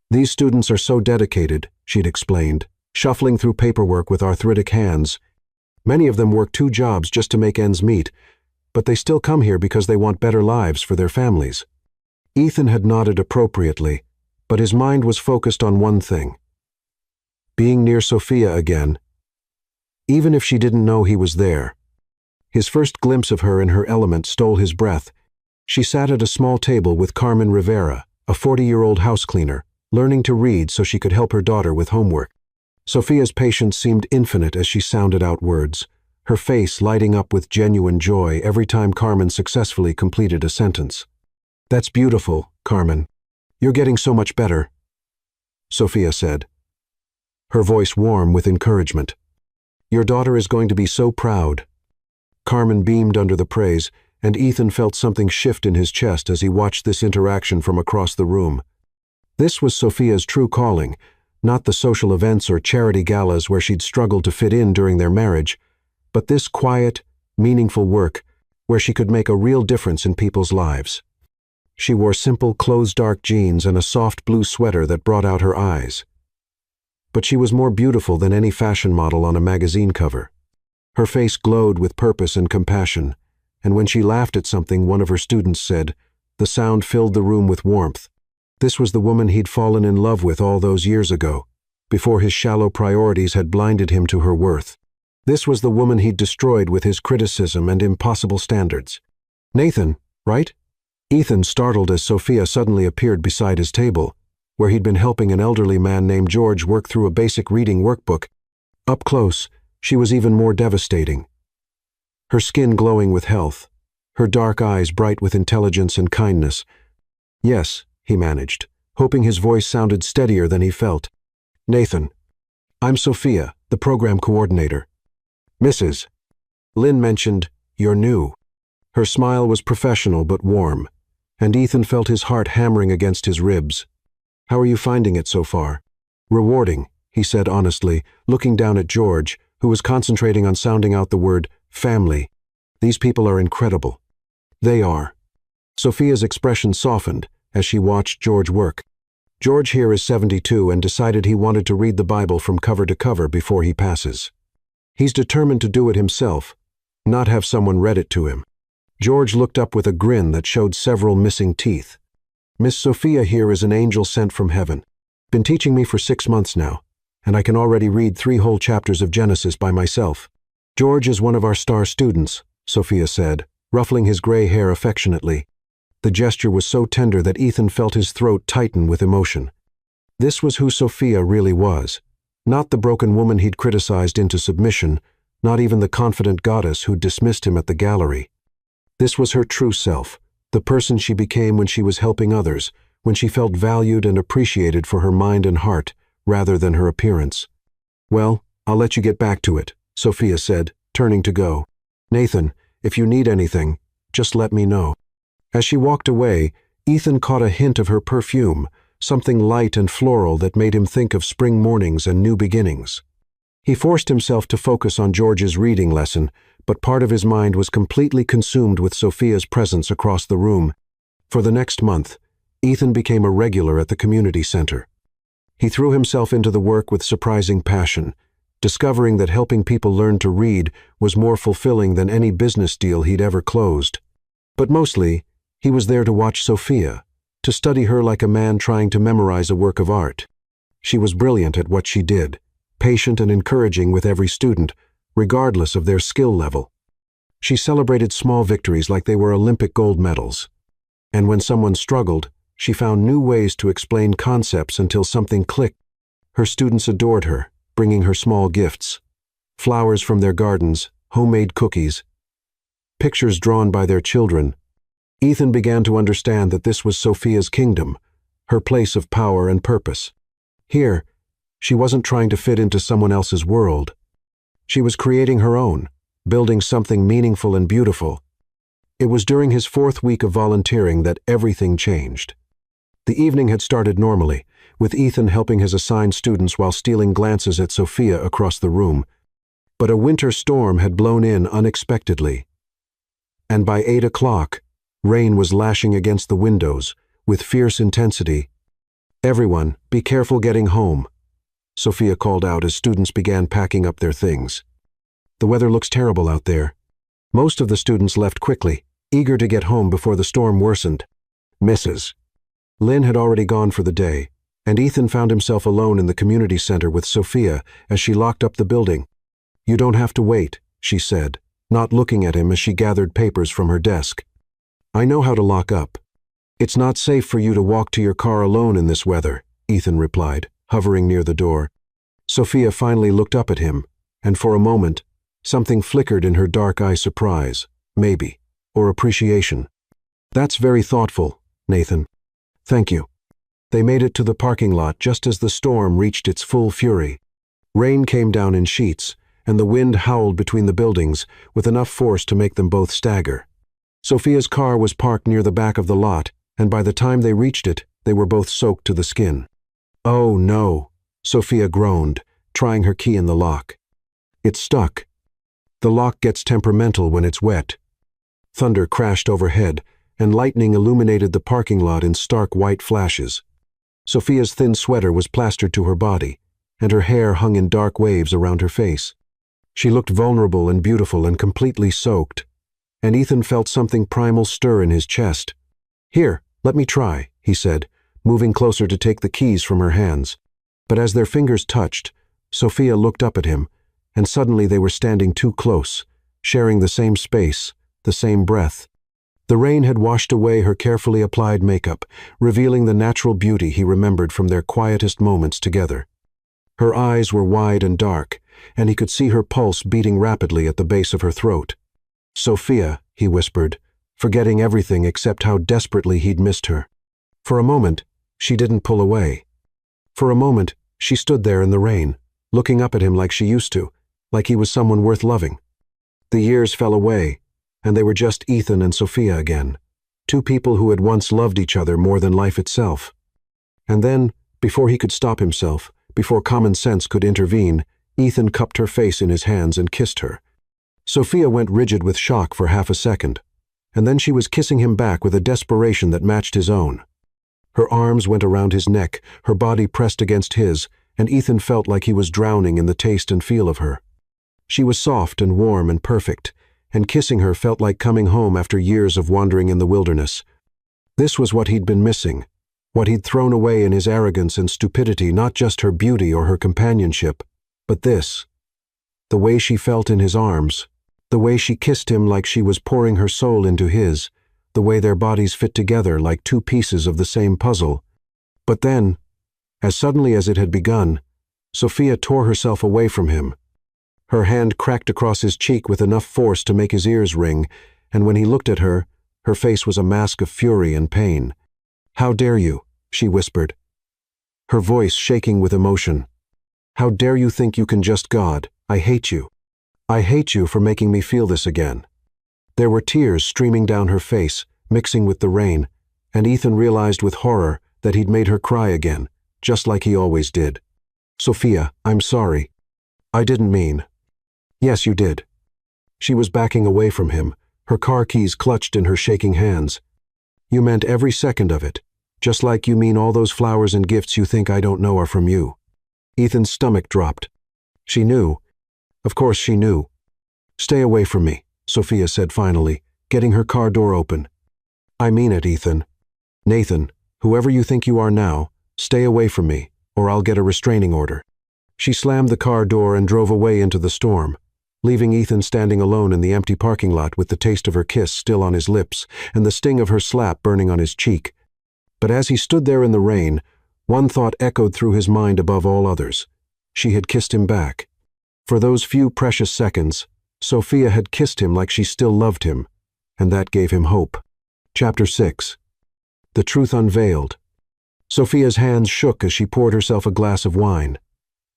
"These students are so dedicated," she'd explained, shuffling through paperwork with arthritic hands. "Many of them work 2 jobs just to make ends meet, but they still come here because they want better lives for their families." Ethan had nodded appropriately, but his mind was focused on one thing: being near Sophia again, even if she didn't know he was there. His first glimpse of her in her element stole his breath. She sat at a small table with Carmen Rivera, a 40-year-old house cleaner, learning to read so she could help her daughter with homework. Sophia's patience seemed infinite as she sounded out words, her face lighting up with genuine joy every time Carmen successfully completed a sentence. "That's beautiful, Carmen. You're getting so much better," Sophia said, her voice warm with encouragement. "Your daughter is going to be so proud." Carmen beamed under the praise, and Ethan felt something shift in his chest as he watched this interaction from across the room. This was Sophia's true calling, not the social events or charity galas where she'd struggled to fit in during their marriage, but this quiet, meaningful work where she could make a real difference in people's lives. She wore simple, clothes-dark jeans and a soft blue sweater that brought out her eyes. But she was more beautiful than any fashion model on a magazine cover. Her face glowed with purpose and compassion, and when she laughed at something one of her students said, the sound filled the room with warmth. This was the woman he'd fallen in love with all those years ago, before his shallow priorities had blinded him to her worth. This was the woman he'd destroyed with his criticism and impossible standards. Nathan, right? Ethan startled as Sophia suddenly appeared beside his table, where he'd been helping an elderly man named George work through a basic reading workbook. Up close, she was even more devastating. Her skin glowing with health, her dark eyes bright with intelligence and kindness. Yes, he managed, hoping his voice sounded steadier than he felt. Nathan, I'm Sophia, the program coordinator. Mrs. Lynn mentioned, you're new. Her smile was professional but warm, and Ethan felt his heart hammering against his ribs. How are you finding it so far? Rewarding, he said honestly, looking down at George, who was concentrating on sounding out the word family. These people are incredible. They are. Sophia's expression softened as she watched George work. George here is 72 and decided he wanted to read the Bible from cover to cover before he passes. He's determined to do it himself, not have someone read it to him. George looked up with a grin that showed several missing teeth. Miss Sophia here is an angel sent from heaven. Been teaching me for 6 months now, and I can already read 3 whole chapters of Genesis by myself. George is one of our star students, Sophia said, ruffling his gray hair affectionately. The gesture was so tender that Ethan felt his throat tighten with emotion. This was who Sophia really was. Not the broken woman he'd criticized into submission, not even the confident goddess who'd dismissed him at the gallery. This was her true self, the person she became when she was helping others, when she felt valued and appreciated for her mind and heart, rather than her appearance. Well, I'll let you get back to it, Sophia said, turning to go. Nathan, if you need anything, just let me know. As she walked away, Ethan caught a hint of her perfume, something light and floral that made him think of spring mornings and new beginnings. He forced himself to focus on George's reading lesson, but part of his mind was completely consumed with Sophia's presence across the room. For the next month, Ethan became a regular at the community center. He threw himself into the work with surprising passion, discovering that helping people learn to read was more fulfilling than any business deal he'd ever closed. But mostly, he was there to watch Sophia, to study her like a man trying to memorize a work of art. She was brilliant at what she did, patient and encouraging with every student, regardless of their skill level. She celebrated small victories like they were Olympic gold medals. And when someone struggled, she found new ways to explain concepts until something clicked. Her students adored her, bringing her small gifts. Flowers from their gardens, homemade cookies, pictures drawn by their children. Ethan began to understand that this was Sophia's kingdom, her place of power and purpose. Here, she wasn't trying to fit into someone else's world. She was creating her own, building something meaningful and beautiful. It was during his 4th week of volunteering that everything changed. The evening had started normally, with Ethan helping his assigned students while stealing glances at Sophia across the room. But a winter storm had blown in unexpectedly. And by 8 o'clock, rain was lashing against the windows with fierce intensity. Everyone, be careful getting home, Sophia called out as students began packing up their things. The weather looks terrible out there. Most of the students left quickly, eager to get home before the storm worsened. Mrs. Lynn had already gone for the day, and Ethan found himself alone in the community center with Sophia as she locked up the building. You don't have to wait, she said, not looking at him as she gathered papers from her desk. I know how to lock up. It's not safe for you to walk to your car alone in this weather, Ethan replied, hovering near the door. Sophia finally looked up at him, and for a moment, something flickered in her dark eye. Surprise, maybe, or appreciation. That's very thoughtful, Nathan. Thank you. They made it to the parking lot just as the storm reached its full fury. Rain came down in sheets, and the wind howled between the buildings with enough force to make them both stagger. Sophia's car was parked near the back of the lot, and by the time they reached it, they were both soaked to the skin. "Oh, no," Sophia groaned, trying her key in the lock. It stuck. The lock gets temperamental when it's wet. Thunder crashed overhead, and lightning illuminated the parking lot in stark white flashes. Sophia's thin sweater was plastered to her body, and her hair hung in dark waves around her face. She looked vulnerable and beautiful and completely soaked, and Ethan felt something primal stir in his chest. "Here, let me try," he said, moving closer to take the keys from her hands. But as their fingers touched, Sophia looked up at him, and suddenly they were standing too close, sharing the same space, the same breath. The rain had washed away her carefully applied makeup, revealing the natural beauty he remembered from their quietest moments together. Her eyes were wide and dark, and he could see her pulse beating rapidly at the base of her throat. "Sophia," he whispered, forgetting everything except how desperately he'd missed her. For a moment, she didn't pull away. For a moment, she stood there in the rain, looking up at him like she used to, like he was someone worth loving. The years fell away, and they were just Ethan and Sophia again, two people who had once loved each other more than life itself. And then, before he could stop himself, before common sense could intervene, Ethan cupped her face in his hands and kissed her. Sophia went rigid with shock for half a second, and then she was kissing him back with a desperation that matched his own. Her arms went around his neck, her body pressed against his, and Ethan felt like he was drowning in the taste and feel of her. She was soft and warm and perfect, and kissing her felt like coming home after years of wandering in the wilderness. This was what he'd been missing, what he'd thrown away in his arrogance and stupidity, not just her beauty or her companionship, but this. The way she felt in his arms, the way she kissed him like she was pouring her soul into his, the way their bodies fit together like two pieces of the same puzzle. But then, as suddenly as it had begun, Sophia tore herself away from him. Her hand cracked across his cheek with enough force to make his ears ring, and when he looked at her, her face was a mask of fury and pain. "How dare you?" she whispered, her voice shaking with emotion. "How dare you think you can just God? I hate you. I hate you for making me feel this again." There were tears streaming down her face, mixing with the rain, and Ethan realized with horror that he'd made her cry again, just like he always did. "Sophia, I'm sorry. I didn't mean." "Yes, you did." She was backing away from him, her car keys clutched in her shaking hands. "You meant every second of it, just like you mean all those flowers and gifts you think I don't know are from you." Ethan's stomach dropped. She knew. Of course she knew. "Stay away from me," Sophia said finally, getting her car door open. "I mean it, Ethan. Nathan, whoever you think you are now, stay away from me, or I'll get a restraining order." She slammed the car door and drove away into the storm, leaving Ethan standing alone in the empty parking lot with the taste of her kiss still on his lips and the sting of her slap burning on his cheek. But as he stood there in the rain, one thought echoed through his mind above all others. She had kissed him back. For those few precious seconds, Sophia had kissed him like she still loved him, and that gave him hope. Chapter 6. The Truth Unveiled. Sophia's hands shook as she poured herself a glass of wine.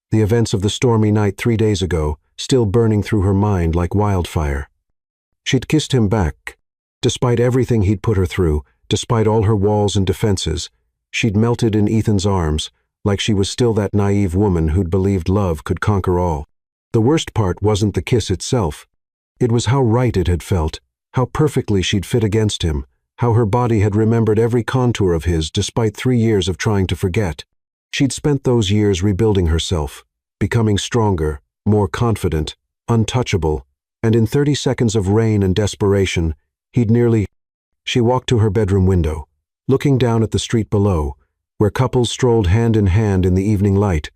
The events of the stormy night 3 days ago still burning through her mind like wildfire. She'd kissed him back. Despite everything he'd put her through, despite all her walls and defenses, she'd melted in Ethan's arms like she was still that naive woman who'd believed love could conquer all. The worst part wasn't the kiss itself. It was how right it had felt, how perfectly she'd fit against him, how her body had remembered every contour of his despite 3 years of trying to forget. She'd spent those years rebuilding herself, becoming stronger, more confident, untouchable, and in 30 seconds of rain and desperation, he'd nearly... She walked to her bedroom window, looking down at the street below, where couples strolled hand in hand in the evening light.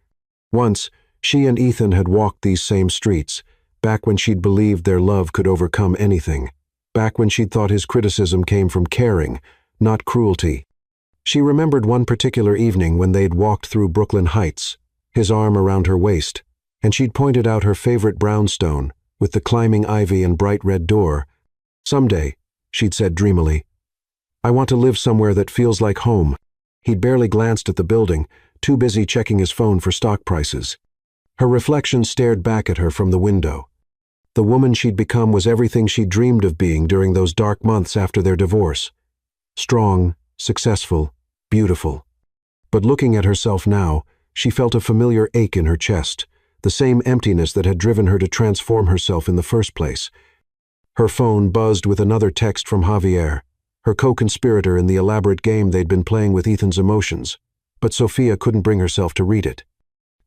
Once, she and Ethan had walked these same streets, back when she'd believed their love could overcome anything, back when she'd thought his criticism came from caring, not cruelty. She remembered one particular evening when they'd walked through Brooklyn Heights, his arm around her waist, and she'd pointed out her favorite brownstone, with the climbing ivy and bright red door. "Someday," she'd said dreamily, "I want to live somewhere that feels like home." He'd barely glanced at the building, too busy checking his phone for stock prices. Her reflection stared back at her from the window. The woman she'd become was everything she'd dreamed of being during those dark months after their divorce. Strong, successful, beautiful. But looking at herself now, she felt a familiar ache in her chest, the same emptiness that had driven her to transform herself in the first place. Her phone buzzed with another text from Javier, her co-conspirator in the elaborate game they'd been playing with Ethan's emotions. But Sophia couldn't bring herself to read it.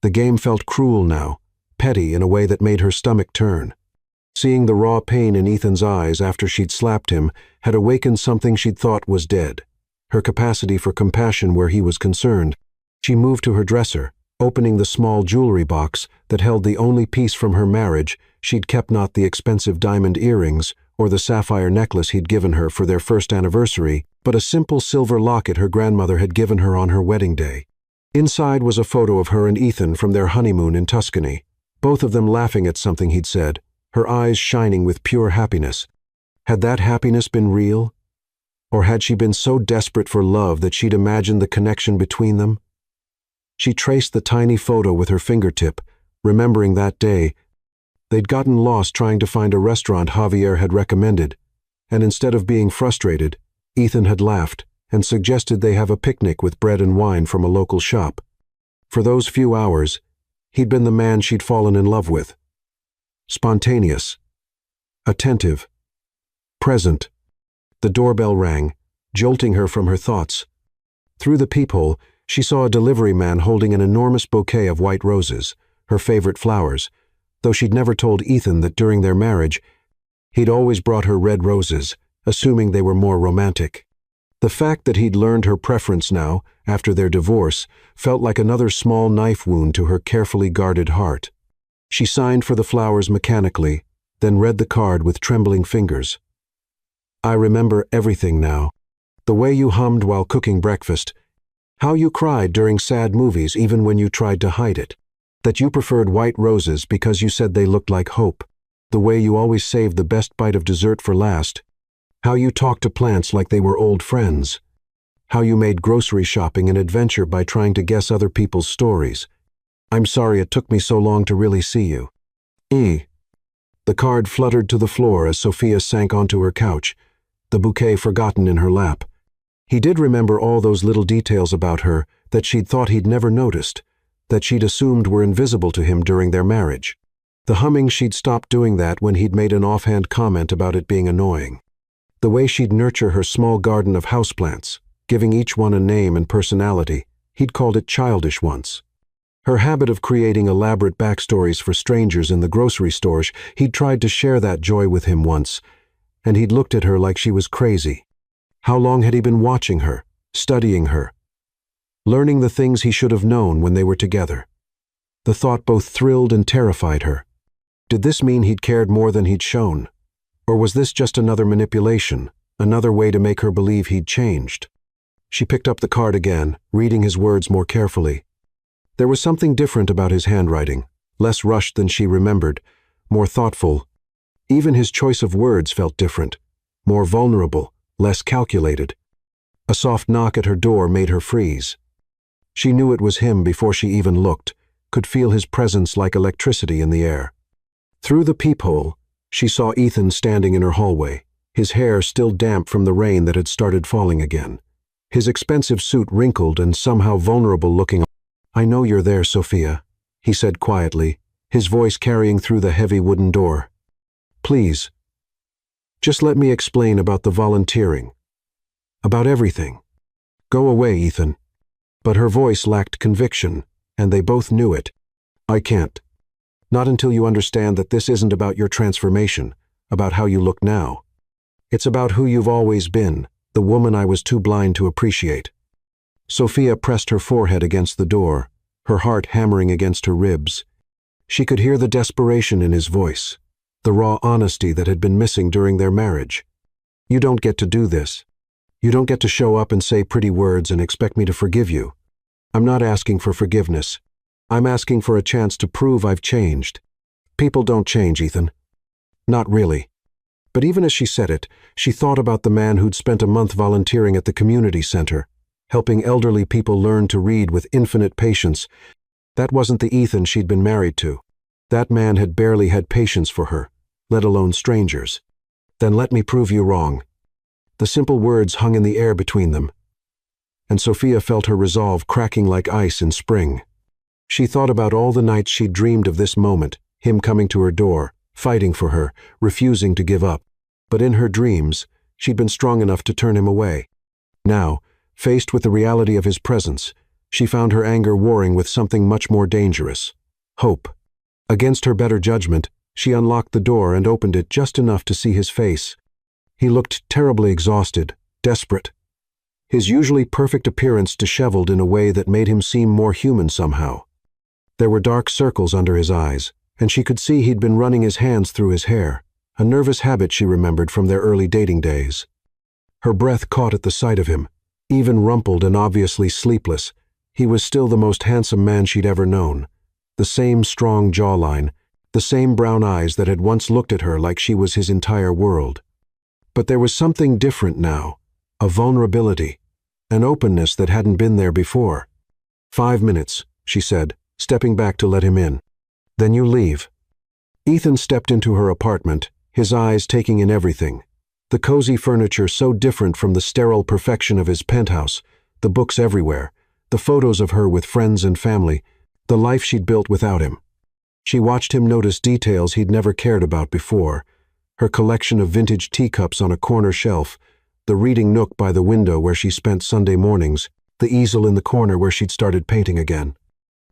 The game felt cruel now, petty in a way that made her stomach turn. Seeing the raw pain in Ethan's eyes after she'd slapped him had awakened something she'd thought was dead, her capacity for compassion where he was concerned. She moved to her dresser, opening the small jewelry box that held the only piece from her marriage she'd kept, not the expensive diamond earrings or the sapphire necklace he'd given her for their first anniversary, but a simple silver locket her grandmother had given her on her wedding day. Inside was a photo of her and Ethan from their honeymoon in Tuscany, both of them laughing at something he'd said, her eyes shining with pure happiness. Had that happiness been real? Or had she been so desperate for love that she'd imagined the connection between them? She traced the tiny photo with her fingertip, remembering that day. They'd gotten lost trying to find a restaurant Javier had recommended, and instead of being frustrated, Ethan had laughed and suggested they have a picnic with bread and wine from a local shop. For those few hours, he'd been the man she'd fallen in love with. Spontaneous, attentive, present. The doorbell rang, jolting her from her thoughts. Through the peephole, she saw a delivery man holding an enormous bouquet of white roses, her favorite flowers, though she'd never told Ethan that during their marriage, he'd always brought her red roses, assuming they were more romantic. The fact that he'd learned her preference now, after their divorce, felt like another small knife wound to her carefully guarded heart. She signed for the flowers mechanically, then read the card with trembling fingers. I remember everything now. The way you hummed while cooking breakfast, how you cried during sad movies even when you tried to hide it, that you preferred white roses because you said they looked like hope, the way you always saved the best bite of dessert for last, how you talked to plants like they were old friends, how you made grocery shopping an adventure by trying to guess other people's stories. I'm sorry it took me so long to really see you. The card fluttered to the floor as Sophia sank onto her couch, the bouquet forgotten in her lap. He did remember all those little details about her that she'd thought he'd never noticed, that she'd assumed were invisible to him during their marriage. The humming, she'd stopped doing that when he'd made an offhand comment about it being annoying. The way she'd nurture her small garden of houseplants, giving each one a name and personality, he'd called it childish once. Her habit of creating elaborate backstories for strangers in the grocery stores, he'd tried to share that joy with him once, and he'd looked at her like she was crazy. How long had he been watching her, studying her, learning the things he should have known when they were together? The thought both thrilled and terrified her. Did this mean he'd cared more than he'd shown? Or was this just another manipulation, another way to make her believe he'd changed? She picked up the card again, reading his words more carefully. There was something different about his handwriting, less rushed than she remembered, more thoughtful. Even his choice of words felt different, more vulnerable, less calculated. A soft knock at her door made her freeze. She knew it was him before she even looked, could feel his presence like electricity in the air. Through the peephole, she saw Ethan standing in her hallway, his hair still damp from the rain that had started falling again. His expensive suit wrinkled and somehow vulnerable looking. I know you're there, Sophia, he said quietly, his voice carrying through the heavy wooden door. Please, just let me explain about the volunteering. About everything. Go away, Ethan. But her voice lacked conviction, and they both knew it. I can't. Not until you understand that this isn't about your transformation, about how you look now. It's about who you've always been, the woman I was too blind to appreciate. Sophia pressed her forehead against the door, her heart hammering against her ribs. She could hear the desperation in his voice, the raw honesty that had been missing during their marriage. You don't get to do this. You don't get to show up and say pretty words and expect me to forgive you. I'm not asking for forgiveness. I'm asking for a chance to prove I've changed. People don't change, Ethan. Not really. But even as she said it, she thought about the man who'd spent a month volunteering at the community center, helping elderly people learn to read with infinite patience. That wasn't the Ethan she'd been married to. That man had barely had patience for her, let alone strangers. Then let me prove you wrong. The simple words hung in the air between them, and Sophia felt her resolve cracking like ice in spring. She thought about all the nights she'd dreamed of this moment, him coming to her door, fighting for her, refusing to give up. But in her dreams, she'd been strong enough to turn him away. Now, faced with the reality of his presence, she found her anger warring with something much more dangerous: hope. Against her better judgment, she unlocked the door and opened it just enough to see his face. He looked terribly exhausted, desperate. His usually perfect appearance disheveled in a way that made him seem more human somehow. There were dark circles under his eyes, and she could see he'd been running his hands through his hair, a nervous habit she remembered from their early dating days. Her breath caught at the sight of him. Even rumpled and obviously sleepless, he was still the most handsome man she'd ever known. The same strong jawline, the same brown eyes that had once looked at her like she was his entire world. But there was something different now, a vulnerability, an openness that hadn't been there before. 5 minutes, she said, stepping back to let him in. Then you leave. Ethan stepped into her apartment, his eyes taking in everything. The cozy furniture so different from the sterile perfection of his penthouse, the books everywhere, the photos of her with friends and family, the life she'd built without him. She watched him notice details he'd never cared about before: her collection of vintage teacups on a corner shelf, the reading nook by the window where she spent Sunday mornings, the easel in the corner where she'd started painting again.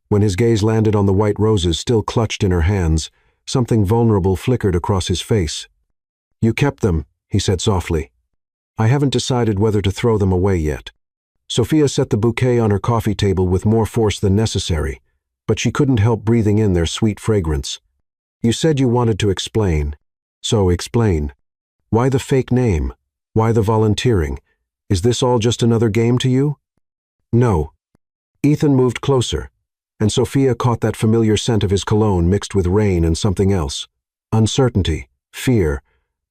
When his gaze landed on the white roses still clutched in her hands, something vulnerable flickered across his face. You kept them, he said softly. I haven't decided whether to throw them away yet. Sophia set the bouquet on her coffee table with more force than necessary, but she couldn't help breathing in their sweet fragrance. You said you wanted to explain. So explain. Why the fake name? Why the volunteering? Is this all just another game to you? No. Ethan moved closer, and Sophia caught that familiar scent of his cologne mixed with rain and something else. Uncertainty, fear,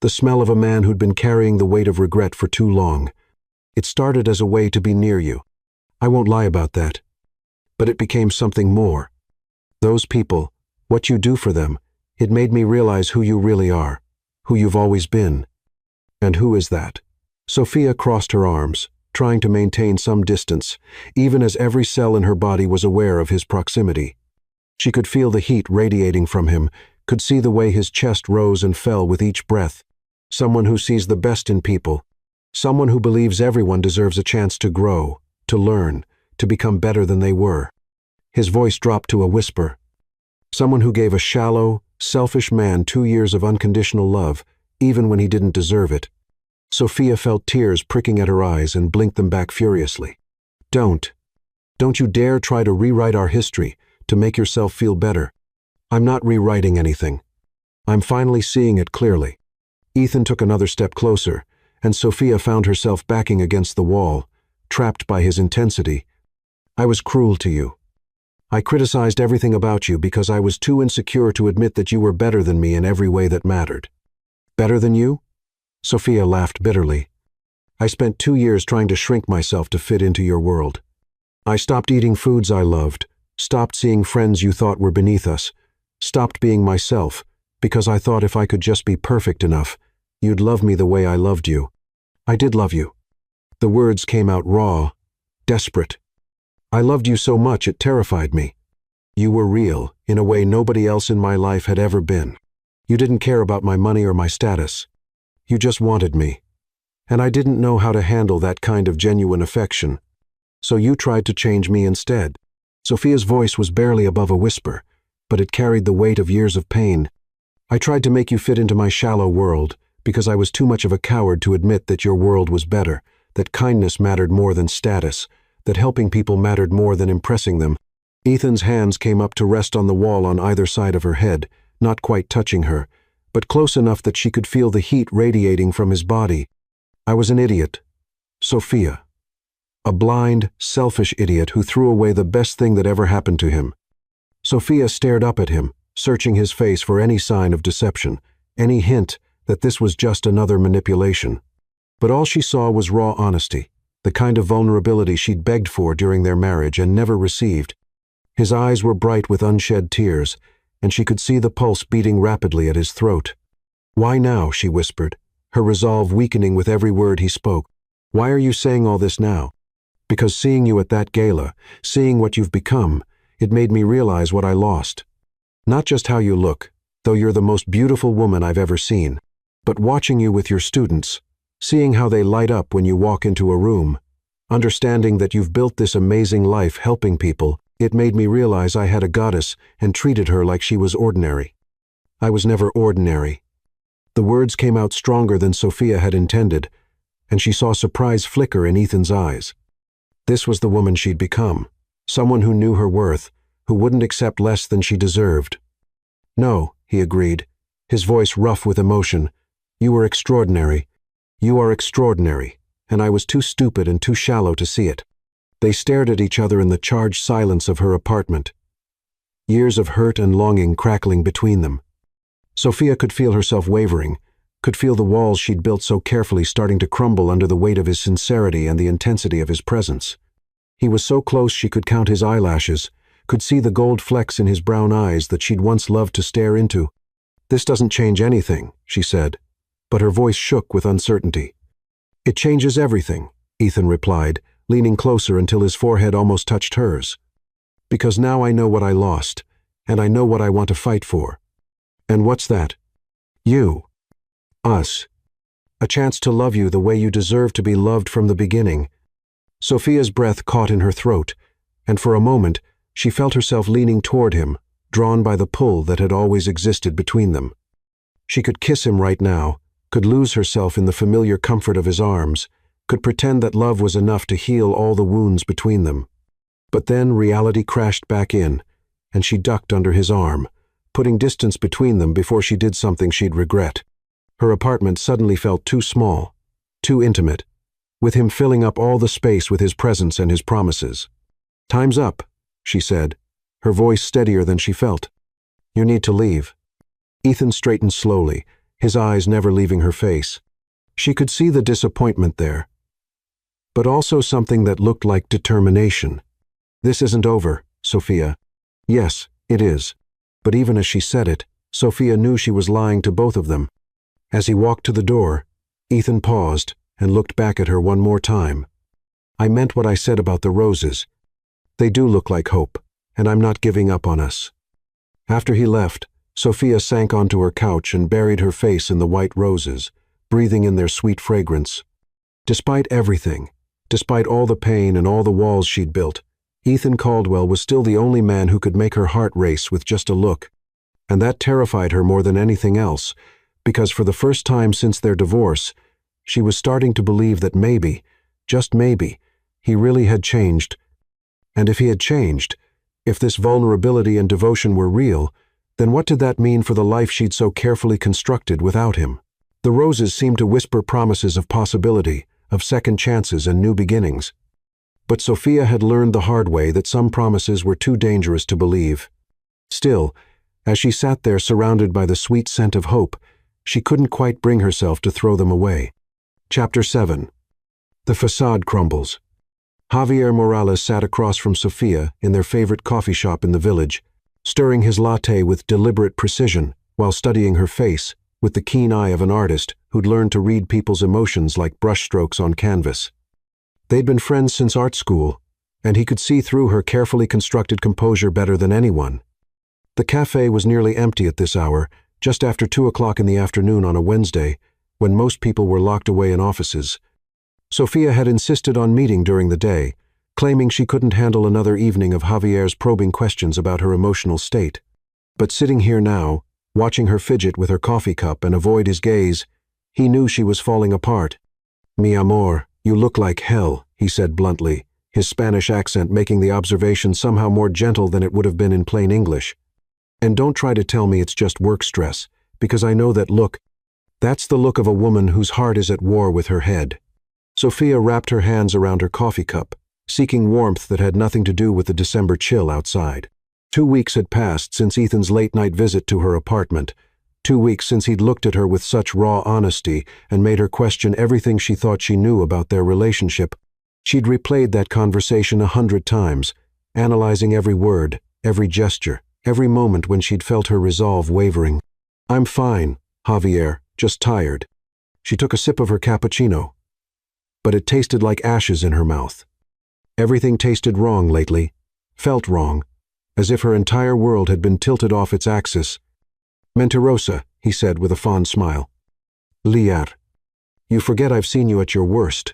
the smell of a man who'd been carrying the weight of regret for too long. It started as a way to be near you. I won't lie about that. But it became something more. Those people, what you do for them, it made me realize who you really are, who you've always been. And who is that? Sophia crossed her arms, trying to maintain some distance, even as every cell in her body was aware of his proximity. She could feel the heat radiating from him, could see the way his chest rose and fell with each breath. Someone who sees the best in people, someone who believes everyone deserves a chance to grow, to learn, to become better than they were. His voice dropped to a whisper. Someone who gave a shallow, selfish man 2 years of unconditional love, even when he didn't deserve it. Sophia felt tears pricking at her eyes and blinked them back furiously. Don't you dare try to rewrite our history, to make yourself feel better. I'm not rewriting anything. I'm finally seeing it clearly. Ethan took another step closer, and Sophia found herself backing against the wall, trapped by his intensity. I was cruel to you. I criticized everything about you because I was too insecure to admit that you were better than me in every way that mattered. Better than you? Sophia laughed bitterly. I spent 2 years trying to shrink myself to fit into your world. I stopped eating foods I loved, stopped seeing friends you thought were beneath us, stopped being myself, because I thought if I could just be perfect enough, you'd love me the way I loved you. I did love you. The words came out raw, desperate. I loved you so much it terrified me. You were real, in a way nobody else in my life had ever been. You didn't care about my money or my status. You just wanted me. And I didn't know how to handle that kind of genuine affection. So you tried to change me instead. Sophia's voice was barely above a whisper, but it carried the weight of years of pain. I tried to make you fit into my shallow world, because I was too much of a coward to admit that your world was better, that kindness mattered more than status, that helping people mattered more than impressing them. Ethan's hands came up to rest on the wall on either side of her head, not quite touching her, but close enough that she could feel the heat radiating from his body. I was an idiot. Sophia. A blind, selfish idiot who threw away the best thing that ever happened to him. Sophia stared up at him, searching his face for any sign of deception, any hint that this was just another manipulation. But all she saw was raw honesty, the kind of vulnerability she'd begged for during their marriage and never received. His eyes were bright with unshed tears, and she could see the pulse beating rapidly at his throat. "Why now?" she whispered, her resolve weakening with every word he spoke. "Why are you saying all this now?" "Because seeing you at that gala, seeing what you've become, it made me realize what I lost. Not just how you look, though you're the most beautiful woman I've ever seen, but watching you with your students, seeing how they light up when you walk into a room, understanding that you've built this amazing life helping people, it made me realize I had a goddess and treated her like she was ordinary. I was never ordinary." The words came out stronger than Sophia had intended, and she saw surprise flicker in Ethan's eyes. This was the woman she'd become, someone who knew her worth, who wouldn't accept less than she deserved. "No," he agreed, his voice rough with emotion. "You were extraordinary. You are extraordinary, and I was too stupid and too shallow to see it." They stared at each other in the charged silence of her apartment, years of hurt and longing crackling between them. Sophia could feel herself wavering, could feel the walls she'd built so carefully starting to crumble under the weight of his sincerity and the intensity of his presence. He was so close she could count his eyelashes, could see the gold flecks in his brown eyes that she'd once loved to stare into. "This doesn't change anything," she said, but her voice shook with uncertainty. "It changes everything," Ethan replied, leaning closer until his forehead almost touched hers. "Because now I know what I lost, and I know what I want to fight for." "And what's that?" "You. Us. A chance to love you the way you deserve to be loved from the beginning." Sophia's breath caught in her throat, and for a moment she felt herself leaning toward him, drawn by the pull that had always existed between them. She could kiss him right now, could lose herself in the familiar comfort of his arms, could pretend that love was enough to heal all the wounds between them. But then reality crashed back in, and she ducked under his arm, putting distance between them before she did something she'd regret. Her apartment suddenly felt too small, too intimate, with him filling up all the space with his presence and his promises. "Time's up," she said, her voice steadier than she felt. "You need to leave." Ethan straightened slowly, his eyes never leaving her face. She could see the disappointment there, but also something that looked like determination. "This isn't over, Sophia." "Yes, it is." But even as she said it, Sophia knew she was lying to both of them. As he walked to the door, Ethan paused and looked back at her one more time. "I meant what I said about the roses. They do look like hope, and I'm not giving up on us." After he left, Sophia sank onto her couch and buried her face in the white roses, breathing in their sweet fragrance. Despite everything, despite all the pain and all the walls she'd built, Ethan Caldwell was still the only man who could make her heart race with just a look. And that terrified her more than anything else, because for the first time since their divorce, she was starting to believe that maybe, just maybe, he really had changed. And if he had changed, if this vulnerability and devotion were real, then what did that mean for the life she'd so carefully constructed without him? The roses seemed to whisper promises of possibility, of second chances and new beginnings. But Sophia had learned the hard way that some promises were too dangerous to believe. Still, as she sat there surrounded by the sweet scent of hope, she couldn't quite bring herself to throw them away. Chapter 7. The facade crumbles. Javier Morales sat across from Sophia in their favorite coffee shop in the village, stirring his latte with deliberate precision while studying her face with the keen eye of an artist who'd learned to read people's emotions like brushstrokes on canvas. They'd been friends since art school, and he could see through her carefully constructed composure better than anyone. The cafe was nearly empty at this hour, just after 2 o'clock in the afternoon on a Wednesday, when most people were locked away in offices. Sophia had insisted on meeting during the day, claiming she couldn't handle another evening of Javier's probing questions about her emotional state. But sitting here now, watching her fidget with her coffee cup and avoid his gaze, he knew she was falling apart. "Mi amor, you look like hell," he said bluntly, his Spanish accent making the observation somehow more gentle than it would have been in plain English. "And don't try to tell me it's just work stress, because I know that look. That's the look of a woman whose heart is at war with her head." Sophia wrapped her hands around her coffee cup, seeking warmth that had nothing to do with the December chill outside. 2 weeks had passed since Ethan's late-night visit to her apartment, 2 weeks since he'd looked at her with such raw honesty and made her question everything she thought she knew about their relationship. She'd replayed that conversation 100 times, analyzing every word, every gesture, every moment when she'd felt her resolve wavering. "I'm fine, Javier," just tired. She took a sip of her cappuccino, but it tasted like ashes in her mouth. Everything tasted wrong lately, felt wrong, as if her entire world had been tilted off its axis. Mentirosa, he said with a fond smile. Liar. You forget I've seen you at your worst.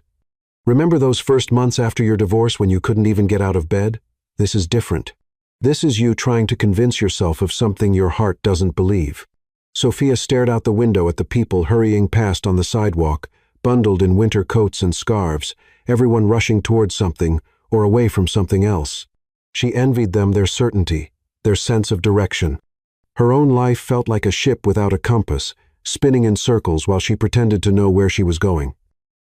Remember those first months after your divorce when you couldn't even get out of bed? This is different. This is you trying to convince yourself of something your heart doesn't believe. Sophia stared out the window at the people hurrying past on the sidewalk, bundled in winter coats and scarves, everyone rushing towards something or away from something else. She envied them their certainty, their sense of direction. Her own life felt like a ship without a compass, spinning in circles while she pretended to know where she was going.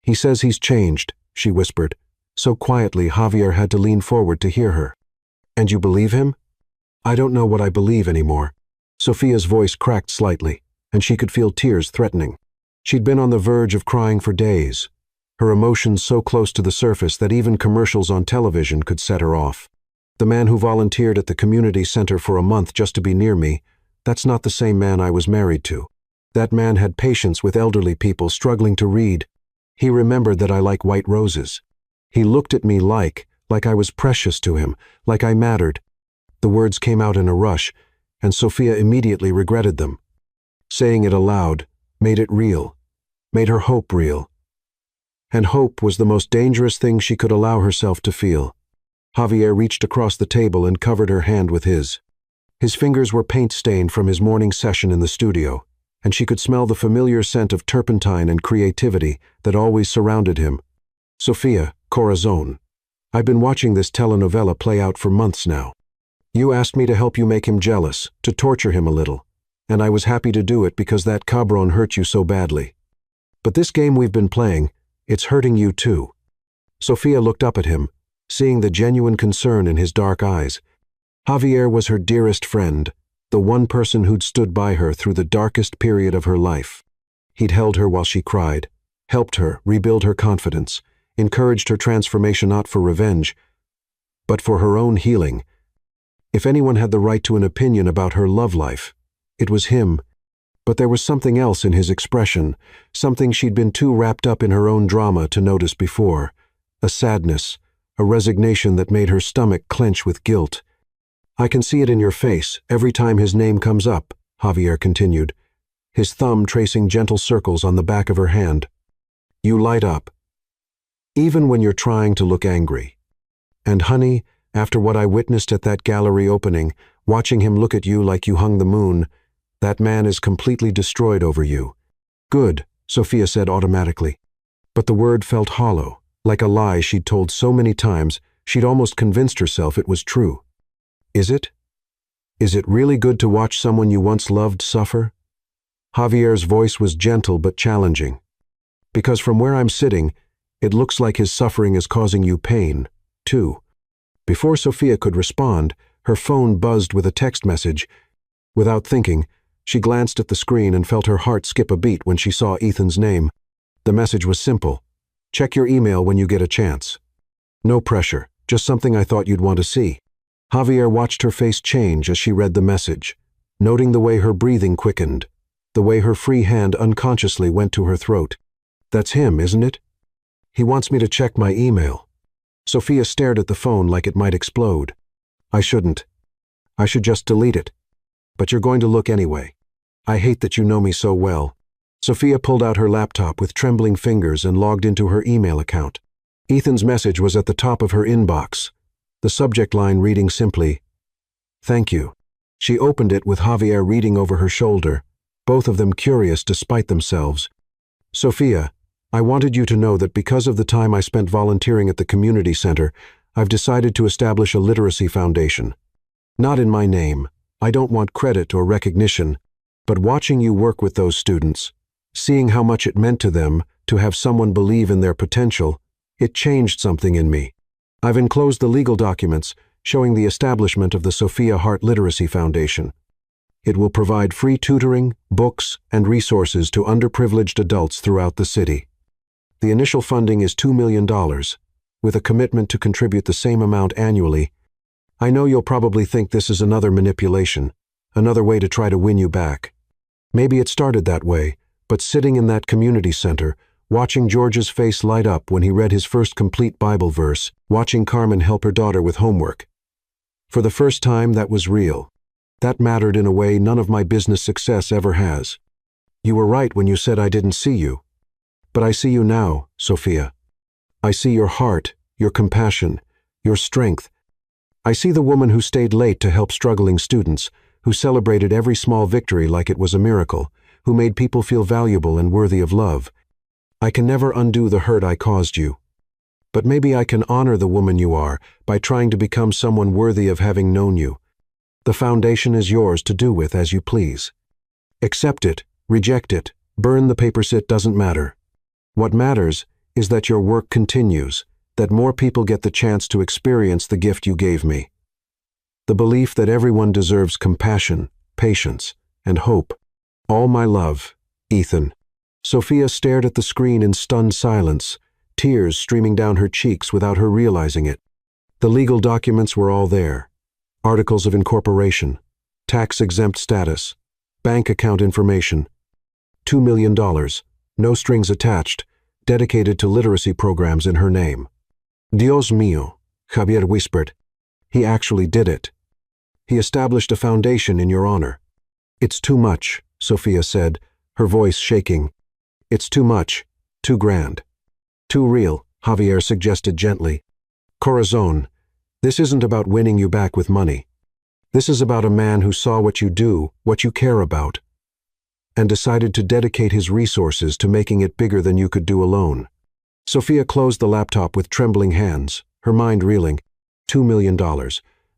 He says he's changed, she whispered, so quietly Javier had to lean forward to hear her. And you believe him? I don't know what I believe anymore. Sophia's voice cracked slightly, and she could feel tears threatening. She'd been on the verge of crying for days, her emotions so close to the surface that even commercials on television could set her off. The man who volunteered at the community center for a month just to be near me, that's not the same man I was married to. That man had patience with elderly people struggling to read. He remembered that I like white roses. He looked at me like I was precious to him, like I mattered. The words came out in a rush, and Sophia immediately regretted them. Saying it aloud made it real, made her hope real. And hope was the most dangerous thing she could allow herself to feel. Javier reached across the table and covered her hand with his. His fingers were paint-stained from his morning session in the studio, and she could smell the familiar scent of turpentine and creativity that always surrounded him. Sophia, corazon. I've been watching this telenovela play out for months now. You asked me to help you make him jealous, to torture him a little, and I was happy to do it because that cabron hurt you so badly. But this game we've been playing, it's hurting you too. Sophia looked up at him, seeing the genuine concern in his dark eyes. Javier was her dearest friend, the one person who'd stood by her through the darkest period of her life. He'd held her while she cried, helped her rebuild her confidence, encouraged her transformation not for revenge, but for her own healing. If anyone had the right to an opinion about her love life, it was him. But there was something else in his expression, something she'd been too wrapped up in her own drama to notice before, a sadness, a resignation that made her stomach clench with guilt. I can see it in your face every time his name comes up, Javier continued, his thumb tracing gentle circles on the back of her hand. You light up. Even when you're trying to look angry. And honey, after what I witnessed at that gallery opening, watching him look at you like you hung the moon, that man is completely destroyed over you. Good, Sophia said automatically. But the word felt hollow, like a lie she'd told so many times she'd almost convinced herself it was true. Is it? Is it really good to watch someone you once loved suffer? Javier's voice was gentle but challenging. Because from where I'm sitting, it looks like his suffering is causing you pain, too. Before Sophia could respond, her phone buzzed with a text message. Without thinking, she glanced at the screen and felt her heart skip a beat when she saw Ethan's name. The message was simple. Check your email when you get a chance. No pressure, just something I thought you'd want to see. Javier watched her face change as she read the message, noting the way her breathing quickened, the way her free hand unconsciously went to her throat. That's him, isn't it? He wants me to check my email. Sophia stared at the phone like it might explode. I shouldn't. I should just delete it. But you're going to look anyway. I hate that you know me so well. Sophia pulled out her laptop with trembling fingers and logged into her email account. Ethan's message was at the top of her inbox, the subject line reading simply, "Thank you." She opened it with Javier reading over her shoulder, both of them curious despite themselves. Sophia, I wanted you to know that because of the time I spent volunteering at the community center, I've decided to establish a literacy foundation. Not in my name. I don't want credit or recognition, but watching you work with those students, seeing how much it meant to them to have someone believe in their potential, it changed something in me. I've enclosed the legal documents showing the establishment of the Sophia Heart Literacy Foundation. It will provide free tutoring, books, and resources to underprivileged adults throughout the city. The initial funding is $2 million, with a commitment to contribute the same amount annually. I know you'll probably think this is another manipulation, another way to try to win you back. Maybe it started that way, but sitting in that community center, watching George's face light up when he read his first complete Bible verse, watching Carmen help her daughter with homework. For the first time, that was real. That mattered in a way none of my business success ever has. You were right when you said I didn't see you. But I see you now, Sophia. I see your heart, your compassion, your strength. I see the woman who stayed late to help struggling students, who celebrated every small victory like it was a miracle, who made people feel valuable and worthy of love. I can never undo the hurt I caused you. But maybe I can honor the woman you are by trying to become someone worthy of having known you. The foundation is yours to do with as you please. Accept it, reject it, burn the papers, it doesn't matter. What matters is that your work continues, that more people get the chance to experience the gift you gave me. The belief that everyone deserves compassion, patience, and hope. All my love, Ethan. Sophia stared at the screen in stunned silence, tears streaming down her cheeks without her realizing it. The legal documents were all there. Articles of incorporation, tax-exempt status, bank account information. $2 million, no strings attached, dedicated to literacy programs in her name. Dios mío, Javier whispered. He actually did it. He established a foundation in your honor. It's too much, Sophia said, her voice shaking. It's too much, too grand. Too real, Javier suggested gently. Corazon, this isn't about winning you back with money. This is about a man who saw what you do, what you care about, and decided to dedicate his resources to making it bigger than you could do alone. Sophia closed the laptop with trembling hands, her mind reeling. $2 million,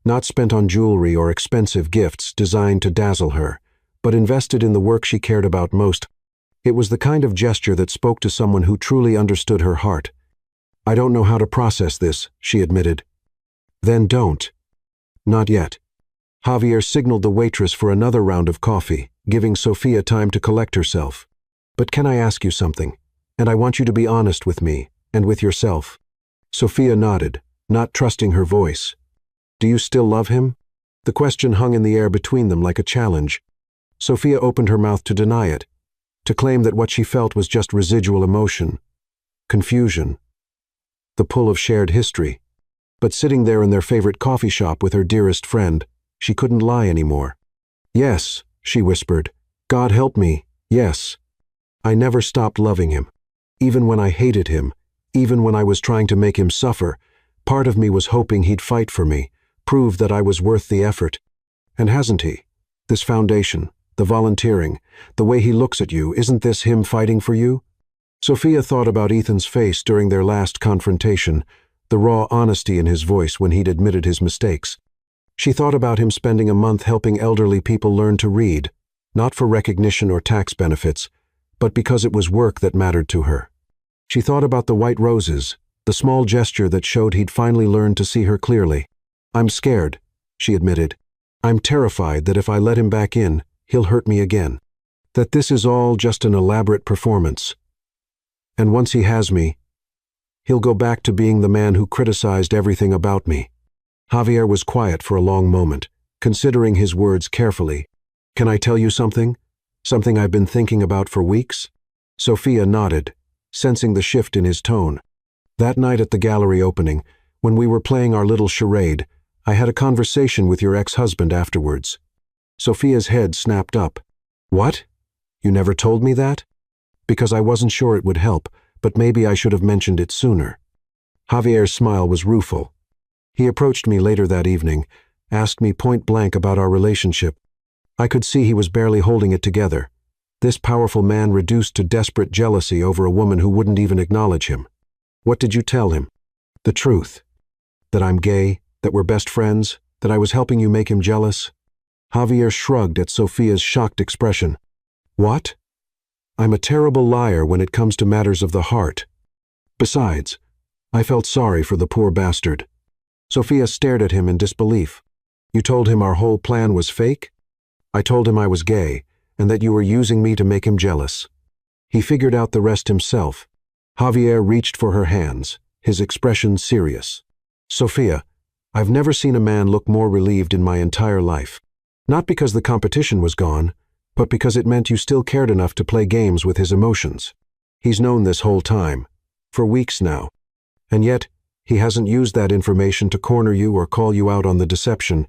not spent on jewelry or expensive gifts designed to dazzle her, but invested in the work she cared about most. It was the kind of gesture that spoke to someone who truly understood her heart. I don't know how to process this, she admitted. Then don't. Not yet. Javier signaled the waitress for another round of coffee, giving Sophia time to collect herself. But can I ask you something? And I want you to be honest with me, and with yourself. Sophia nodded, not trusting her voice. Do you still love him? The question hung in the air between them like a challenge. Sophia opened her mouth to deny it, to claim that what she felt was just residual emotion, confusion, the pull of shared history. But sitting there in their favorite coffee shop with her dearest friend, she couldn't lie anymore. Yes, she whispered. God help me, yes. I never stopped loving him. Even when I hated him, even when I was trying to make him suffer, part of me was hoping he'd fight for me, prove that I was worth the effort. And hasn't he? This foundation, the volunteering, the way he looks at you, isn't this him fighting for you? Sophia thought about Ethan's face during their last confrontation, the raw honesty in his voice when he'd admitted his mistakes. She thought about him spending a month helping elderly people learn to read, not for recognition or tax benefits, but because it was work that mattered to her. She thought about the white roses, the small gesture that showed he'd finally learned to see her clearly. I'm scared, she admitted. I'm terrified that if I let him back in, he'll hurt me again. That this is all just an elaborate performance. And once he has me, he'll go back to being the man who criticized everything about me. Javier was quiet for a long moment, considering his words carefully. Can I tell you something? Something I've been thinking about for weeks? Sophia nodded, sensing the shift in his tone. That night at the gallery opening, when we were playing our little charade, I had a conversation with your ex-husband afterwards. Sophia's head snapped up. What? You never told me that? Because I wasn't sure it would help, but maybe I should have mentioned it sooner. Javier's smile was rueful. He approached me later that evening, asked me point blank about our relationship. I could see he was barely holding it together. This powerful man reduced to desperate jealousy over a woman who wouldn't even acknowledge him. What did you tell him? The truth. That I'm gay, that we're best friends, that I was helping you make him jealous? Javier shrugged at Sophia's shocked expression. What? I'm a terrible liar when it comes to matters of the heart. Besides, I felt sorry for the poor bastard. Sophia stared at him in disbelief. You told him our whole plan was fake? I told him I was gay, and that you were using me to make him jealous. He figured out the rest himself. Javier reached for her hands, his expression serious. Sophia, I've never seen a man look more relieved in my entire life. Not because the competition was gone, but because it meant you still cared enough to play games with his emotions. He's known this whole time, for weeks now, and yet he hasn't used that information to corner you or call you out on the deception.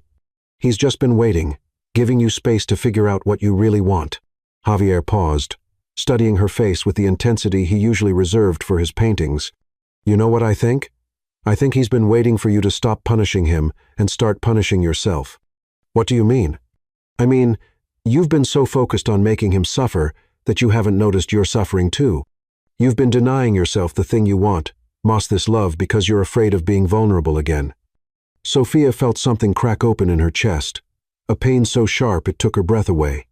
He's just been waiting, giving you space to figure out what you really want. Javier paused, studying her face with the intensity he usually reserved for his paintings. You know what I think? I think he's been waiting for you to stop punishing him and start punishing yourself. What do you mean? I mean, you've been so focused on making him suffer that you haven't noticed you're suffering too. You've been denying yourself the thing you want, this love, because you're afraid of being vulnerable again. Sophia felt something crack open in her chest, a pain so sharp it took her breath away.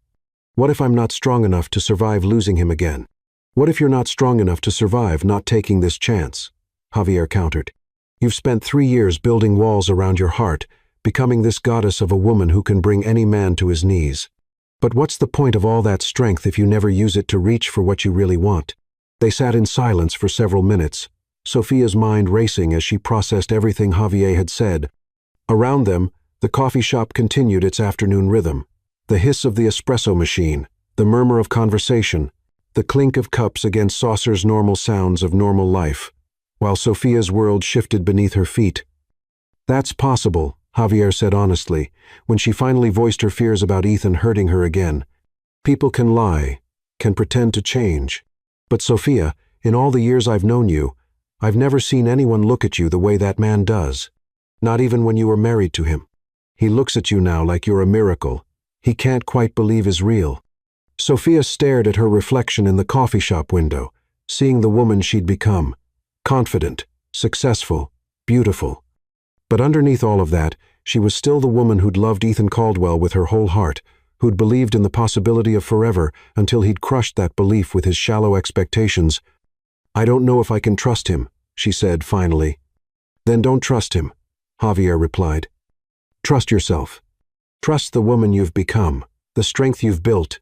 What if I'm not strong enough to survive losing him again? What if you're not strong enough to survive not taking this chance? Javier countered. You've spent 3 years building walls around your heart, becoming this goddess of a woman who can bring any man to his knees. But what's the point of all that strength if you never use it to reach for what you really want? They sat in silence for several minutes, Sophia's mind racing as she processed everything Javier had said. Around them, the coffee shop continued its afternoon rhythm. The hiss of the espresso machine, the murmur of conversation, the clink of cups against saucers, normal sounds of normal life, while Sophia's world shifted beneath her feet. That's possible, Javier said honestly, when she finally voiced her fears about Ethan hurting her again. People can lie, can pretend to change. But Sophia, in all the years I've known you, I've never seen anyone look at you the way that man does. Not even when you were married to him. He looks at you now like you're a miracle. He can't quite believe is real. Sophia stared at her reflection in the coffee shop window, seeing the woman she'd become. Confident, successful, beautiful. But underneath all of that, she was still the woman who'd loved Ethan Caldwell with her whole heart, who'd believed in the possibility of forever until he'd crushed that belief with his shallow expectations. I don't know if I can trust him, she said finally. Then don't trust him, Javier replied. Trust yourself. Trust the woman you've become, the strength you've built.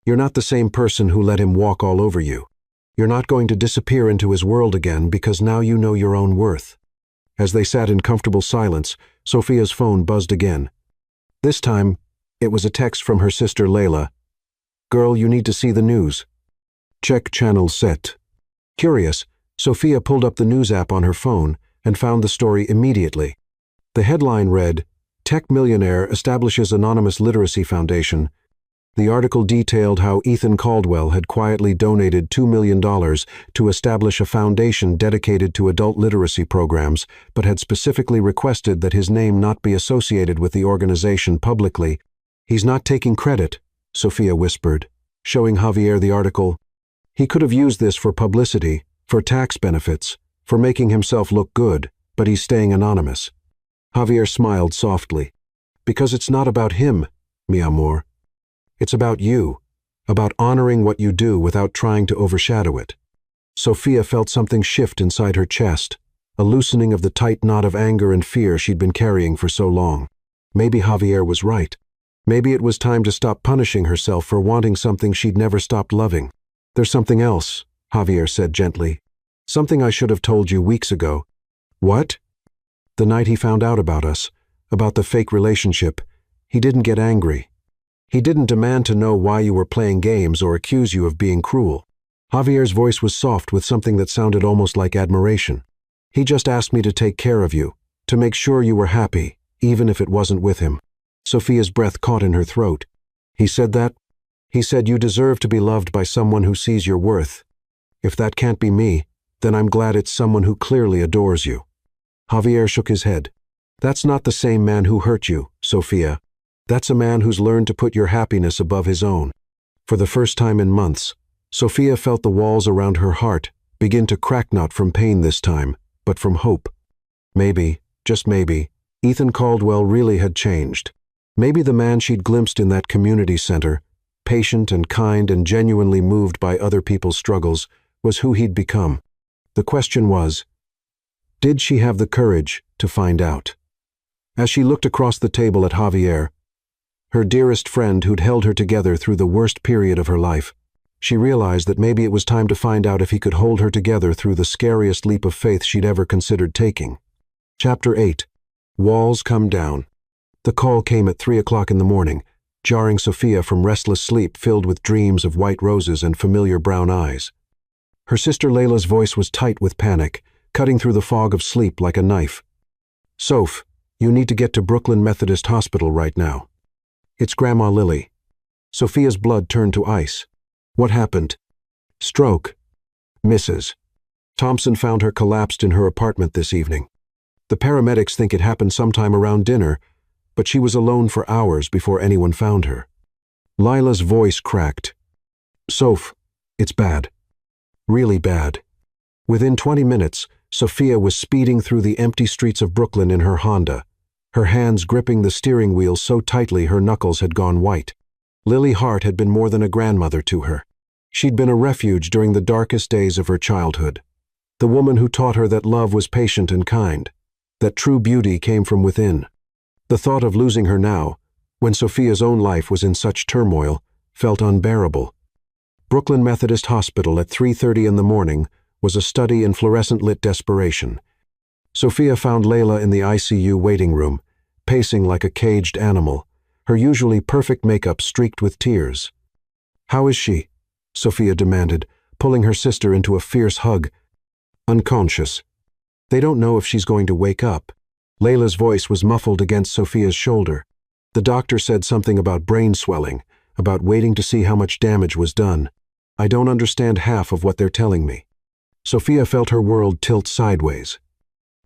You're not the same person who let him walk all over you. You're not going to disappear into his world again because now you know your own worth. As they sat in comfortable silence, Sophia's phone buzzed again. This time, it was a text from her sister Layla. Girl, you need to see the news. Check channel set. Curious, Sophia pulled up the news app on her phone and found the story immediately. The headline read, Tech Millionaire Establishes Anonymous Literacy Foundation. The article detailed how Ethan Caldwell had quietly donated $2 million to establish a foundation dedicated to adult literacy programs, but had specifically requested that his name not be associated with the organization publicly. He's not taking credit, Sophia whispered, showing Javier the article. He could have used this for publicity, for tax benefits, for making himself look good, but he's staying anonymous. Javier smiled softly. Because it's not about him, mi amor. It's about you, about honoring what you do without trying to overshadow it. Sophia felt something shift inside her chest, a loosening of the tight knot of anger and fear she'd been carrying for so long. Maybe Javier was right. Maybe it was time to stop punishing herself for wanting something she'd never stopped loving. There's something else, Javier said gently. Something I should have told you weeks ago. What? The night he found out about us, about the fake relationship, he didn't get angry. He didn't demand to know why you were playing games or accuse you of being cruel. Javier's voice was soft with something that sounded almost like admiration. He just asked me to take care of you, to make sure you were happy, even if it wasn't with him. Sophia's breath caught in her throat. He said that? He said you deserve to be loved by someone who sees your worth. If that can't be me, then I'm glad it's someone who clearly adores you. Javier shook his head. That's not the same man who hurt you, Sophia. That's a man who's learned to put your happiness above his own. For the first time in months, Sophia felt the walls around her heart begin to crack, not from pain this time, but from hope. Maybe, just maybe, Ethan Caldwell really had changed. Maybe the man she'd glimpsed in that community center, patient and kind and genuinely moved by other people's struggles, was who he'd become. The question was, did she have the courage to find out? As she looked across the table at Javier, her dearest friend who'd held her together through the worst period of her life, she realized that maybe it was time to find out if he could hold her together through the scariest leap of faith she'd ever considered taking. Chapter 8. Walls Come Down. The call came at 3 o'clock in the morning, jarring Sophia from restless sleep filled with dreams of white roses and familiar brown eyes. Her sister Layla's voice was tight with panic, cutting through the fog of sleep like a knife. "Soph, you need to get to Brooklyn Methodist Hospital right now. It's Grandma Lily." Sophia's blood turned to ice. "What happened?" "Stroke. Mrs. Thompson found her collapsed in her apartment this evening. The paramedics think it happened sometime around dinner, but she was alone for hours before anyone found her." Lila's voice cracked. "Soph, it's bad. Really bad." Within 20 minutes, Sophia was speeding through the empty streets of Brooklyn in her Honda, her hands gripping the steering wheel so tightly her knuckles had gone white. Lily Hart had been more than a grandmother to her. She'd been a refuge during the darkest days of her childhood. The woman who taught her that love was patient and kind, that true beauty came from within. The thought of losing her now, when Sophia's own life was in such turmoil, felt unbearable. Brooklyn Methodist Hospital at 3:30 in the morning was a study in fluorescent-lit desperation. Sophia found Layla in the ICU waiting room, pacing like a caged animal, her usually perfect makeup streaked with tears. "How is she?" Sophia demanded, pulling her sister into a fierce hug. "Unconscious. They don't know if she's going to wake up." Layla's voice was muffled against Sophia's shoulder. "The doctor said something about brain swelling, about waiting to see how much damage was done. I don't understand half of what they're telling me." Sophia felt her world tilt sideways.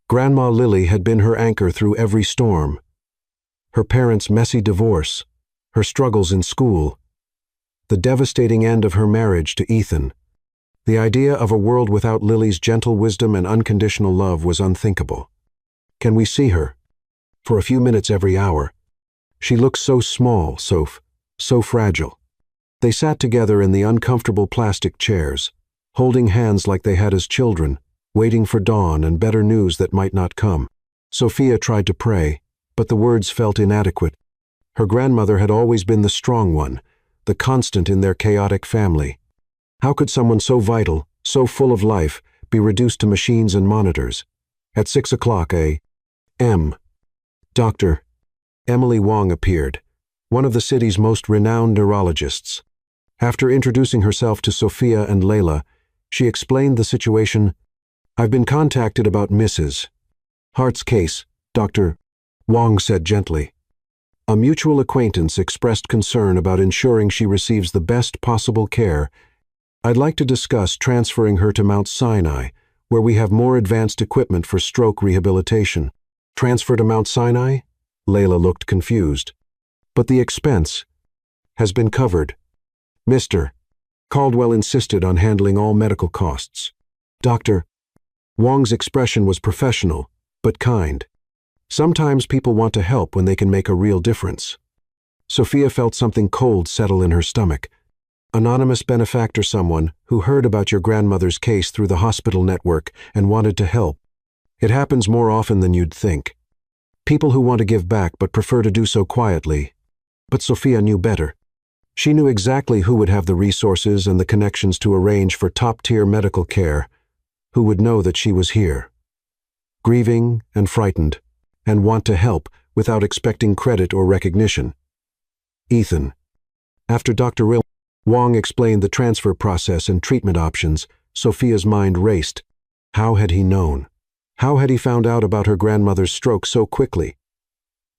Grandma Lily had been her anchor through every storm. Her parents' messy divorce, her struggles in school, the devastating end of her marriage to Ethan. The idea of a world without Lily's gentle wisdom and unconditional love was unthinkable. "Can we see her?" "For a few minutes every hour. She looks so small, Soph, so fragile." They sat together in the uncomfortable plastic chairs, holding hands like they had as children, waiting for dawn and better news that might not come. Sophia tried to pray, but the words felt inadequate. Her grandmother had always been the strong one, the constant in their chaotic family. How could someone so vital, so full of life, be reduced to machines and monitors? At 6 o'clock a.m., Dr. Emily Wong appeared, one of the city's most renowned neurologists. After introducing herself to Sophia and Layla, she explained the situation. "I've been contacted about Mrs. Hart's case," Dr. Wong said gently. "A mutual acquaintance expressed concern about ensuring she receives the best possible care. I'd like to discuss transferring her to Mount Sinai, where we have more advanced equipment for stroke rehabilitation." "Transfer to Mount Sinai?" Layla looked confused. "But the expense has been covered. Mr. Caldwell insisted on handling all medical costs." Dr. Wong's expression was professional, but kind. Sometimes people want to help when they can make a real difference. Sophia felt something cold settle in her stomach. Anonymous benefactor, someone who heard about your grandmother's case through the hospital network and wanted to help. It happens more often than you'd think. People who want to give back but prefer to do so quietly. But Sophia knew better. She knew exactly who would have the resources and the connections to arrange for top-tier medical care, who would know that she was here, grieving and frightened, and want to help without expecting credit or recognition. Ethan. After Dr. Wong explained the transfer process and treatment options, Sophia's mind raced. How had he known? How had he found out about her grandmother's stroke so quickly?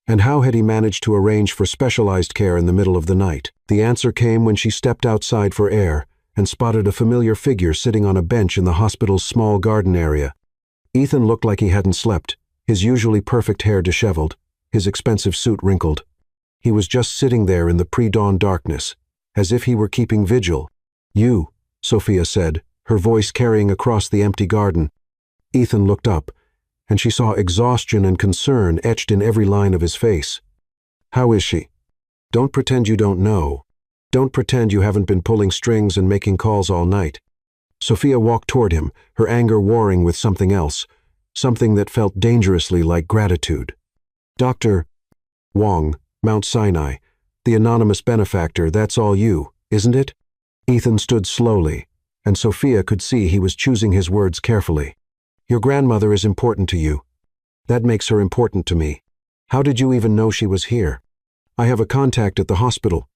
And how had he managed to arrange for specialized care in the middle of the night? The answer came when she stepped outside for air and spotted a familiar figure sitting on a bench in the hospital's small garden area. Ethan looked like he hadn't slept, his usually perfect hair disheveled, his expensive suit wrinkled. He was just sitting there in the pre-dawn darkness, as if he were keeping vigil. "You," Sophia said, her voice carrying across the empty garden. Ethan looked up, and she saw exhaustion and concern etched in every line of his face. "How is she? Don't pretend you don't know. Don't pretend you haven't been pulling strings and making calls all night." Sophia walked toward him, her anger warring with something else, something that felt dangerously like gratitude. "Dr. Wong, Mount Sinai, the anonymous benefactor, that's all you, isn't it?" Ethan stood slowly, and Sophia could see he was choosing his words carefully. "Your grandmother is important to you. That makes her important to me. How did you even know she was here?" I have a contact at the hospital.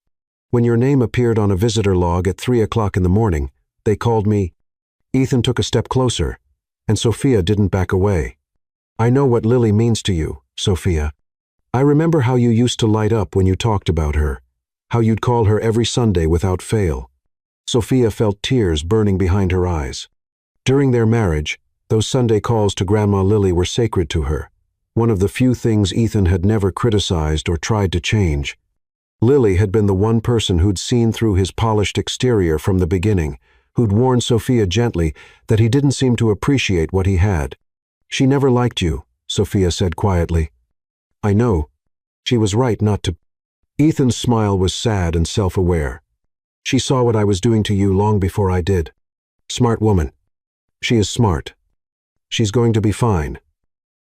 When your name appeared on a visitor log at 3 o'clock in the morning, they called me." Ethan took a step closer, and Sophia didn't back away. "I know what Lily means to you, Sophia. I remember how you used to light up when you talked about her, how you'd call her every Sunday without fail." Sophia felt tears burning behind her eyes. During their marriage, those Sunday calls to Grandma Lily were sacred to her, one of the few things Ethan had never criticized or tried to change. Lily had been the one person who'd seen through his polished exterior from the beginning, who'd warned Sophia gently that he didn't seem to appreciate what he had. "She never liked you," Sophia said quietly. "I know. She was right not to." Ethan's smile was sad and self-aware. "She saw what I was doing to you long before I did. Smart woman. She is smart. She's going to be fine."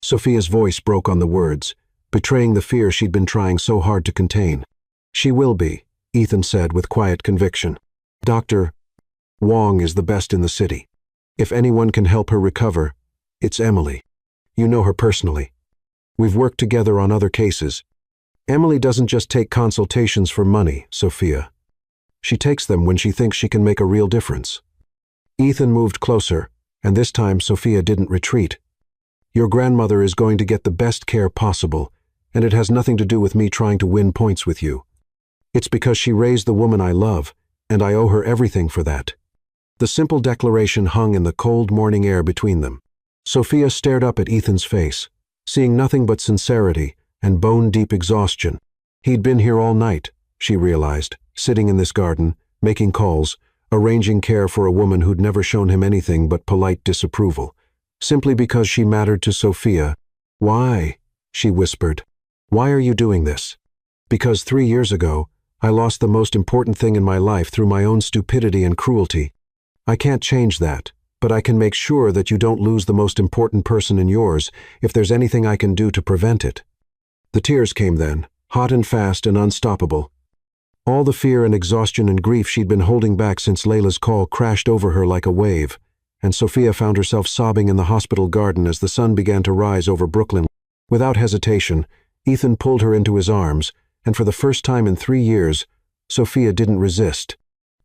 Sophia's voice broke on the words, betraying the fear she'd been trying so hard to contain. "She will be," Ethan said with quiet conviction. "Dr. Wong is the best in the city. If anyone can help her recover, it's Emily. You know her personally. We've worked together on other cases. Emily doesn't just take consultations for money, Sophia. She takes them when she thinks she can make a real difference." Ethan moved closer, and this time Sophia didn't retreat. "Your grandmother is going to get the best care possible, and it has nothing to do with me trying to win points with you. It's because she raised the woman I love, and I owe her everything for that." The simple declaration hung in the cold morning air between them. Sophia stared up at Ethan's face, seeing nothing but sincerity and bone-deep exhaustion. He'd been here all night, she realized, sitting in this garden, making calls, arranging care for a woman who'd never shown him anything but polite disapproval, simply because she mattered to Sophia. "Why?" she whispered. "Why are you doing this?" "Because 3 years ago, I lost the most important thing in my life through my own stupidity and cruelty. I can't change that, but I can make sure that you don't lose the most important person in yours if there's anything I can do to prevent it." The tears came then, hot and fast and unstoppable. All the fear and exhaustion and grief she'd been holding back since Layla's call crashed over her like a wave, and Sophia found herself sobbing in the hospital garden as the sun began to rise over Brooklyn. Without hesitation, Ethan pulled her into his arms, and for the first time in 3 years, Sophia didn't resist.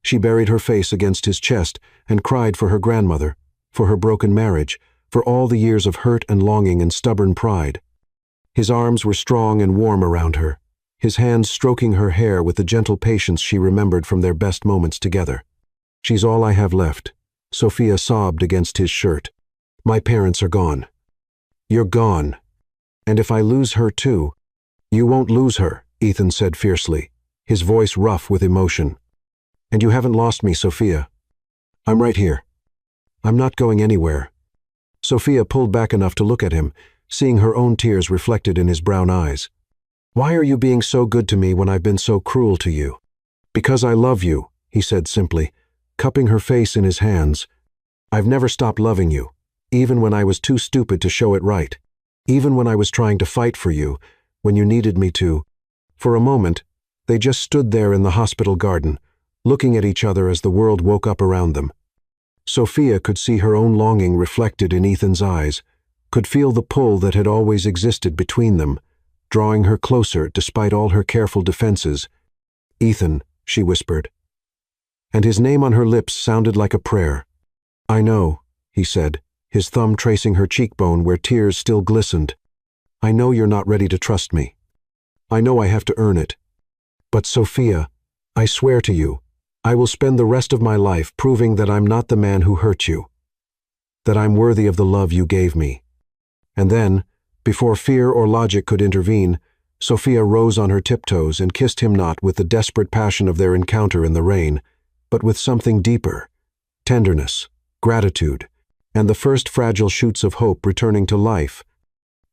She buried her face against his chest and cried for her grandmother, for her broken marriage, for all the years of hurt and longing and stubborn pride. His arms were strong and warm around her, his hands stroking her hair with the gentle patience she remembered from their best moments together. "She's all I have left," Sophia sobbed against his shirt. "My parents are gone. You're gone. And if I lose her too—" "You won't lose her," Ethan said fiercely, his voice rough with emotion. "And you haven't lost me, Sophia. I'm right here. I'm not going anywhere." Sophia pulled back enough to look at him, seeing her own tears reflected in his brown eyes. "Why are you being so good to me when I've been so cruel to you?" "Because I love you," he said simply, cupping her face in his hands. "I've never stopped loving you, even when I was too stupid to show it right, even when I was trying to fight for you, when you needed me to." For a moment, they just stood there in the hospital garden, looking at each other as the world woke up around them. Sophia could see her own longing reflected in Ethan's eyes, could feel the pull that had always existed between them, drawing her closer despite all her careful defenses. "Ethan," she whispered. And his name on her lips sounded like a prayer. "I know," he said, his thumb tracing her cheekbone where tears still glistened. "I know you're not ready to trust me. I know I have to earn it. But Sophia, I swear to you, I will spend the rest of my life proving that I'm not the man who hurt you, that I'm worthy of the love you gave me." And then, before fear or logic could intervene, Sophia rose on her tiptoes and kissed him not with the desperate passion of their encounter in the rain, but with something deeper, tenderness, gratitude, and the first fragile shoots of hope returning to life.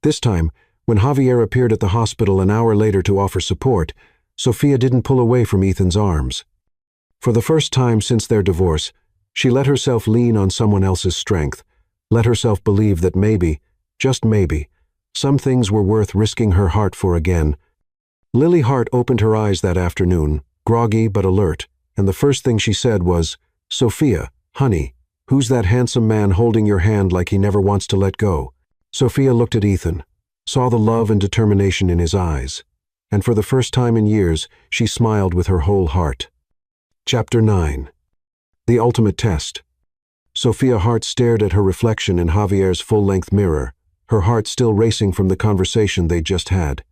This time, when Javier appeared at the hospital an hour later to offer support, Sophia didn't pull away from Ethan's arms. For the first time since their divorce, she let herself lean on someone else's strength, let herself believe that maybe, just maybe, some things were worth risking her heart for again. Lily Hart opened her eyes that afternoon, groggy but alert, and the first thing she said was, "Sophia, honey, who's that handsome man holding your hand like he never wants to let go?" Sophia looked at Ethan, saw the love and determination in his eyes. and for the first time in years, she smiled with her whole heart. Chapter 9. The Ultimate Test. Sophia Hart stared at her reflection in Javier's full-length mirror, her heart still racing from the conversation they'd just had.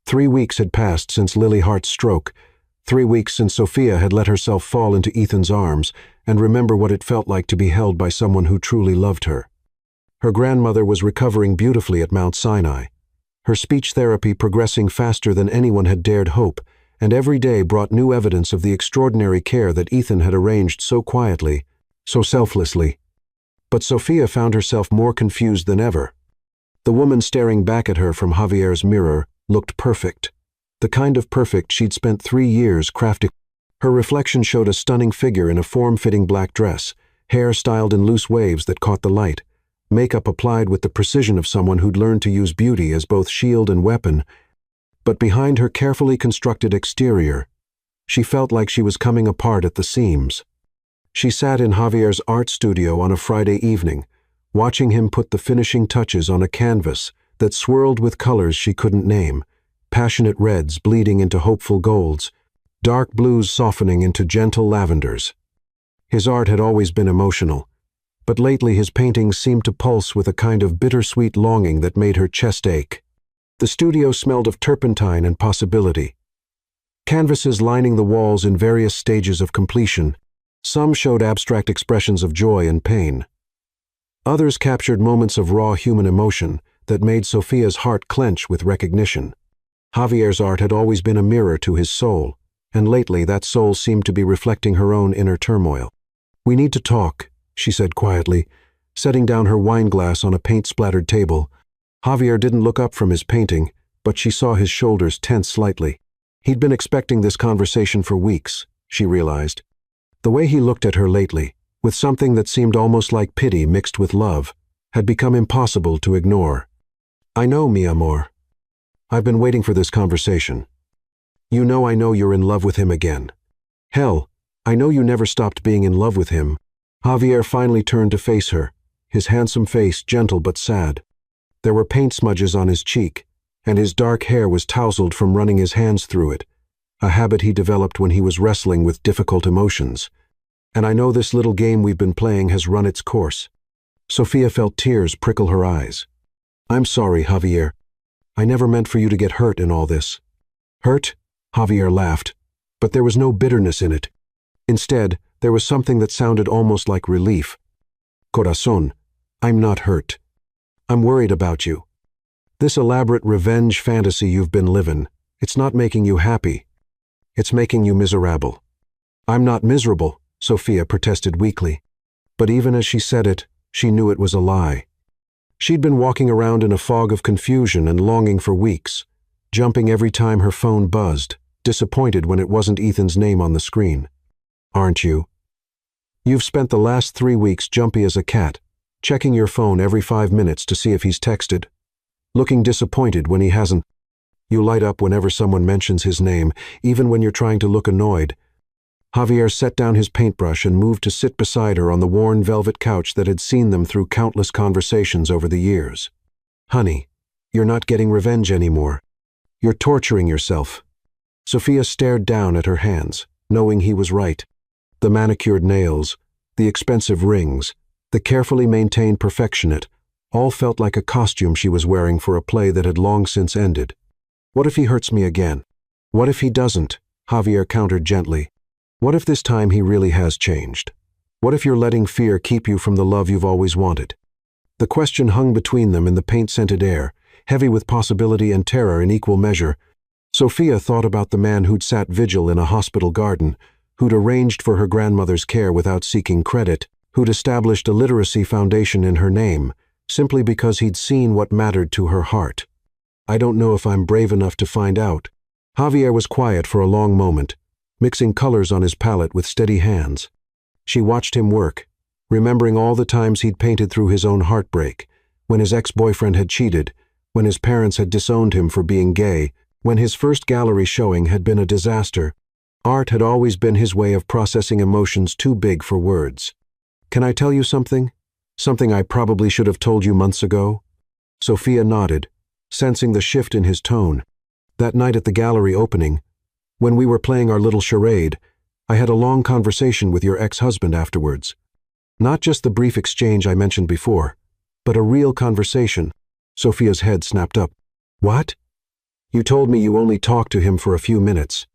3 weeks had passed since Lily Hart's stroke, 3 weeks since Sophia had let herself fall into Ethan's arms and remember what it felt like to be held by someone who truly loved her. Her grandmother was recovering beautifully at Mount Sinai, her speech therapy progressing faster than anyone had dared hope, and every day brought new evidence of the extraordinary care that Ethan had arranged so quietly, so selflessly. But Sophia found herself more confused than ever. The woman staring back at her from Javier's mirror looked perfect, the kind of perfect she'd spent 3 years crafting. Her reflection showed a stunning figure in a form-fitting black dress, hair styled in loose waves that caught the light, makeup applied with the precision of someone who'd learned to use beauty as both shield and weapon. But behind her carefully constructed exterior, she felt like she was coming apart at the seams. She sat in Javier's art studio on a Friday evening, watching him put the finishing touches on a canvas that swirled with colors she couldn't name, passionate reds bleeding into hopeful golds, dark blues softening into gentle lavenders. His art had always been emotional, but lately his paintings seemed to pulse with a kind of bittersweet longing that made her chest ache. The studio smelled of turpentine and possibility. Canvases lining the walls in various stages of completion. Some showed abstract expressions of joy and pain. Others captured moments of raw human emotion that made Sophia's heart clench with recognition. Javier's art had always been a mirror to his soul, and lately that soul seemed to be reflecting her own inner turmoil. "We need to talk," she said quietly, setting down her wineglass on a paint-splattered table. Javier didn't look up from his painting, but she saw his shoulders tense slightly. He'd been expecting this conversation for weeks, she realized. The way he looked at her lately, with something that seemed almost like pity mixed with love, had become impossible to ignore. "I know, mi amor. I've been waiting for this conversation. You know I know you're in love with him again. Hell, I know you never stopped being in love with him." Javier finally turned to face her, his handsome face gentle but sad. There were paint smudges on his cheek, and his dark hair was tousled from running his hands through it, a habit he developed when he was wrestling with difficult emotions. "And I know this little game we've been playing has run its course." Sophia felt tears prickle her eyes. "I'm sorry, Javier. I never meant for you to get hurt in all this." "Hurt?" Javier laughed, but there was no bitterness in it. Instead, there was something that sounded almost like relief. "Corazón, I'm not hurt. I'm worried about you. This elaborate revenge fantasy you've been living, it's not making you happy. It's making you miserable." "I'm not miserable," Sophia protested weakly. But even as she said it, she knew it was a lie. She'd been walking around in a fog of confusion and longing for weeks, jumping every time her phone buzzed, disappointed when it wasn't Ethan's name on the screen. "Aren't you? You've spent the last 3 weeks jumpy as a cat, checking your phone every 5 minutes to see if he's texted, looking disappointed when he hasn't. You light up whenever someone mentions his name, even when you're trying to look annoyed." Javier set down his paintbrush and moved to sit beside her on the worn velvet couch that had seen them through countless conversations over the years. "Honey, you're not getting revenge anymore. You're torturing yourself." Sophia stared down at her hands, knowing he was right. The manicured nails, the expensive rings, the carefully maintained perfection, it all felt like a costume she was wearing for a play that had long since ended. "What if he hurts me again? What if he doesn't?" Javier countered gently. "What if this time he really has changed? What if you're letting fear keep you from the love you've always wanted?" The question hung between them in the paint-scented air, heavy with possibility and terror in equal measure. Sophia thought about the man who'd sat vigil in a hospital garden, who'd arranged for her grandmother's care without seeking credit, who'd established a literacy foundation in her name, simply because he'd seen what mattered to her heart. "I don't know if I'm brave enough to find out." Javier was quiet for a long moment, mixing colors on his palette with steady hands. She watched him work, remembering all the times he'd painted through his own heartbreak, when his ex-boyfriend had cheated, when his parents had disowned him for being gay, when his first gallery showing had been a disaster. Art had always been his way of processing emotions too big for words. "Can I tell you something? Something I probably should have told you months ago?" Sophia nodded, sensing the shift in his tone. That night at the gallery opening, when we were playing our little charade, I had a long conversation with your ex-husband afterwards. Not just the brief exchange I mentioned before, but a real conversation. Sophia's head snapped up. What? You told me you only talked to him for a few minutes.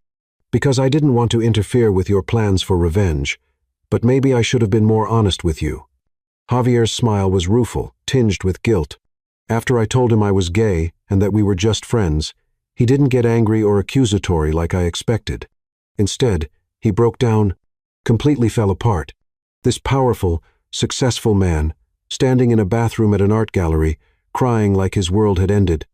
Because I didn't want to interfere with your plans for revenge, but maybe I should have been more honest with you. Javier's smile was rueful, tinged with guilt. After I told him I was gay and that we were just friends, he didn't get angry or accusatory like I expected. Instead, he broke down, completely fell apart. This powerful, successful man, standing in a bathroom at an art gallery, crying like his world had ended.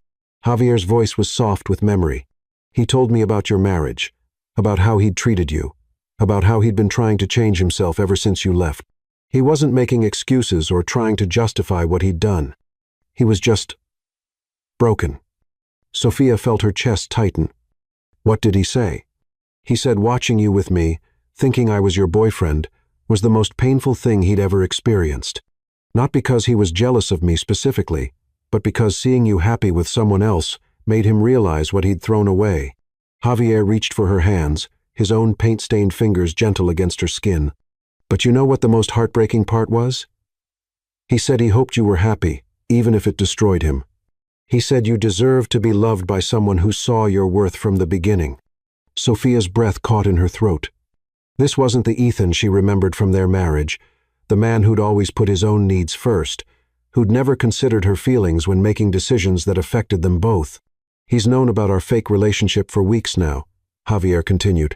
Javier's voice was soft with memory. He told me about your marriage, about how he'd treated you, about how he'd been trying to change himself ever since you left. He wasn't making excuses or trying to justify what he'd done. He was just broken. Sophia felt her chest tighten. What did he say? He said watching you with me, thinking I was your boyfriend, was the most painful thing he'd ever experienced. Not because he was jealous of me specifically, but because seeing you happy with someone else made him realize what he'd thrown away. Javier reached for her hands, his own paint-stained fingers gentle against her skin. But you know what the most heartbreaking part was? He said he hoped you were happy, even if it destroyed him. He said you deserved to be loved by someone who saw your worth from the beginning. Sophia's breath caught in her throat. This wasn't the Ethan she remembered from their marriage, the man who'd always put his own needs first, who'd never considered her feelings when making decisions that affected them both. He's known about our fake relationship for weeks now, Javier continued.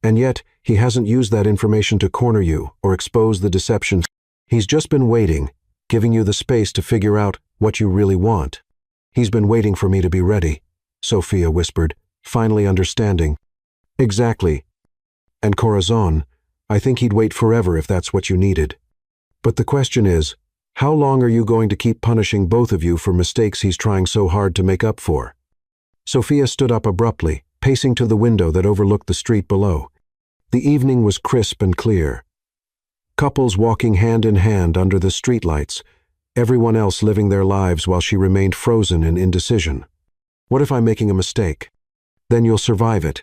And yet, he hasn't used that information to corner you or expose the deception. He's just been waiting, giving you the space to figure out what you really want. He's been waiting for me to be ready, Sophia whispered, finally understanding. Exactly. And Corazon, I think he'd wait forever if that's what you needed. But the question is, how long are you going to keep punishing both of you for mistakes he's trying so hard to make up for? Sophia stood up abruptly, pacing to the window that overlooked the street below. The evening was crisp and clear. Couples walking hand in hand under the streetlights, everyone else living their lives while she remained frozen in indecision. What if I'm making a mistake? Then you'll survive it.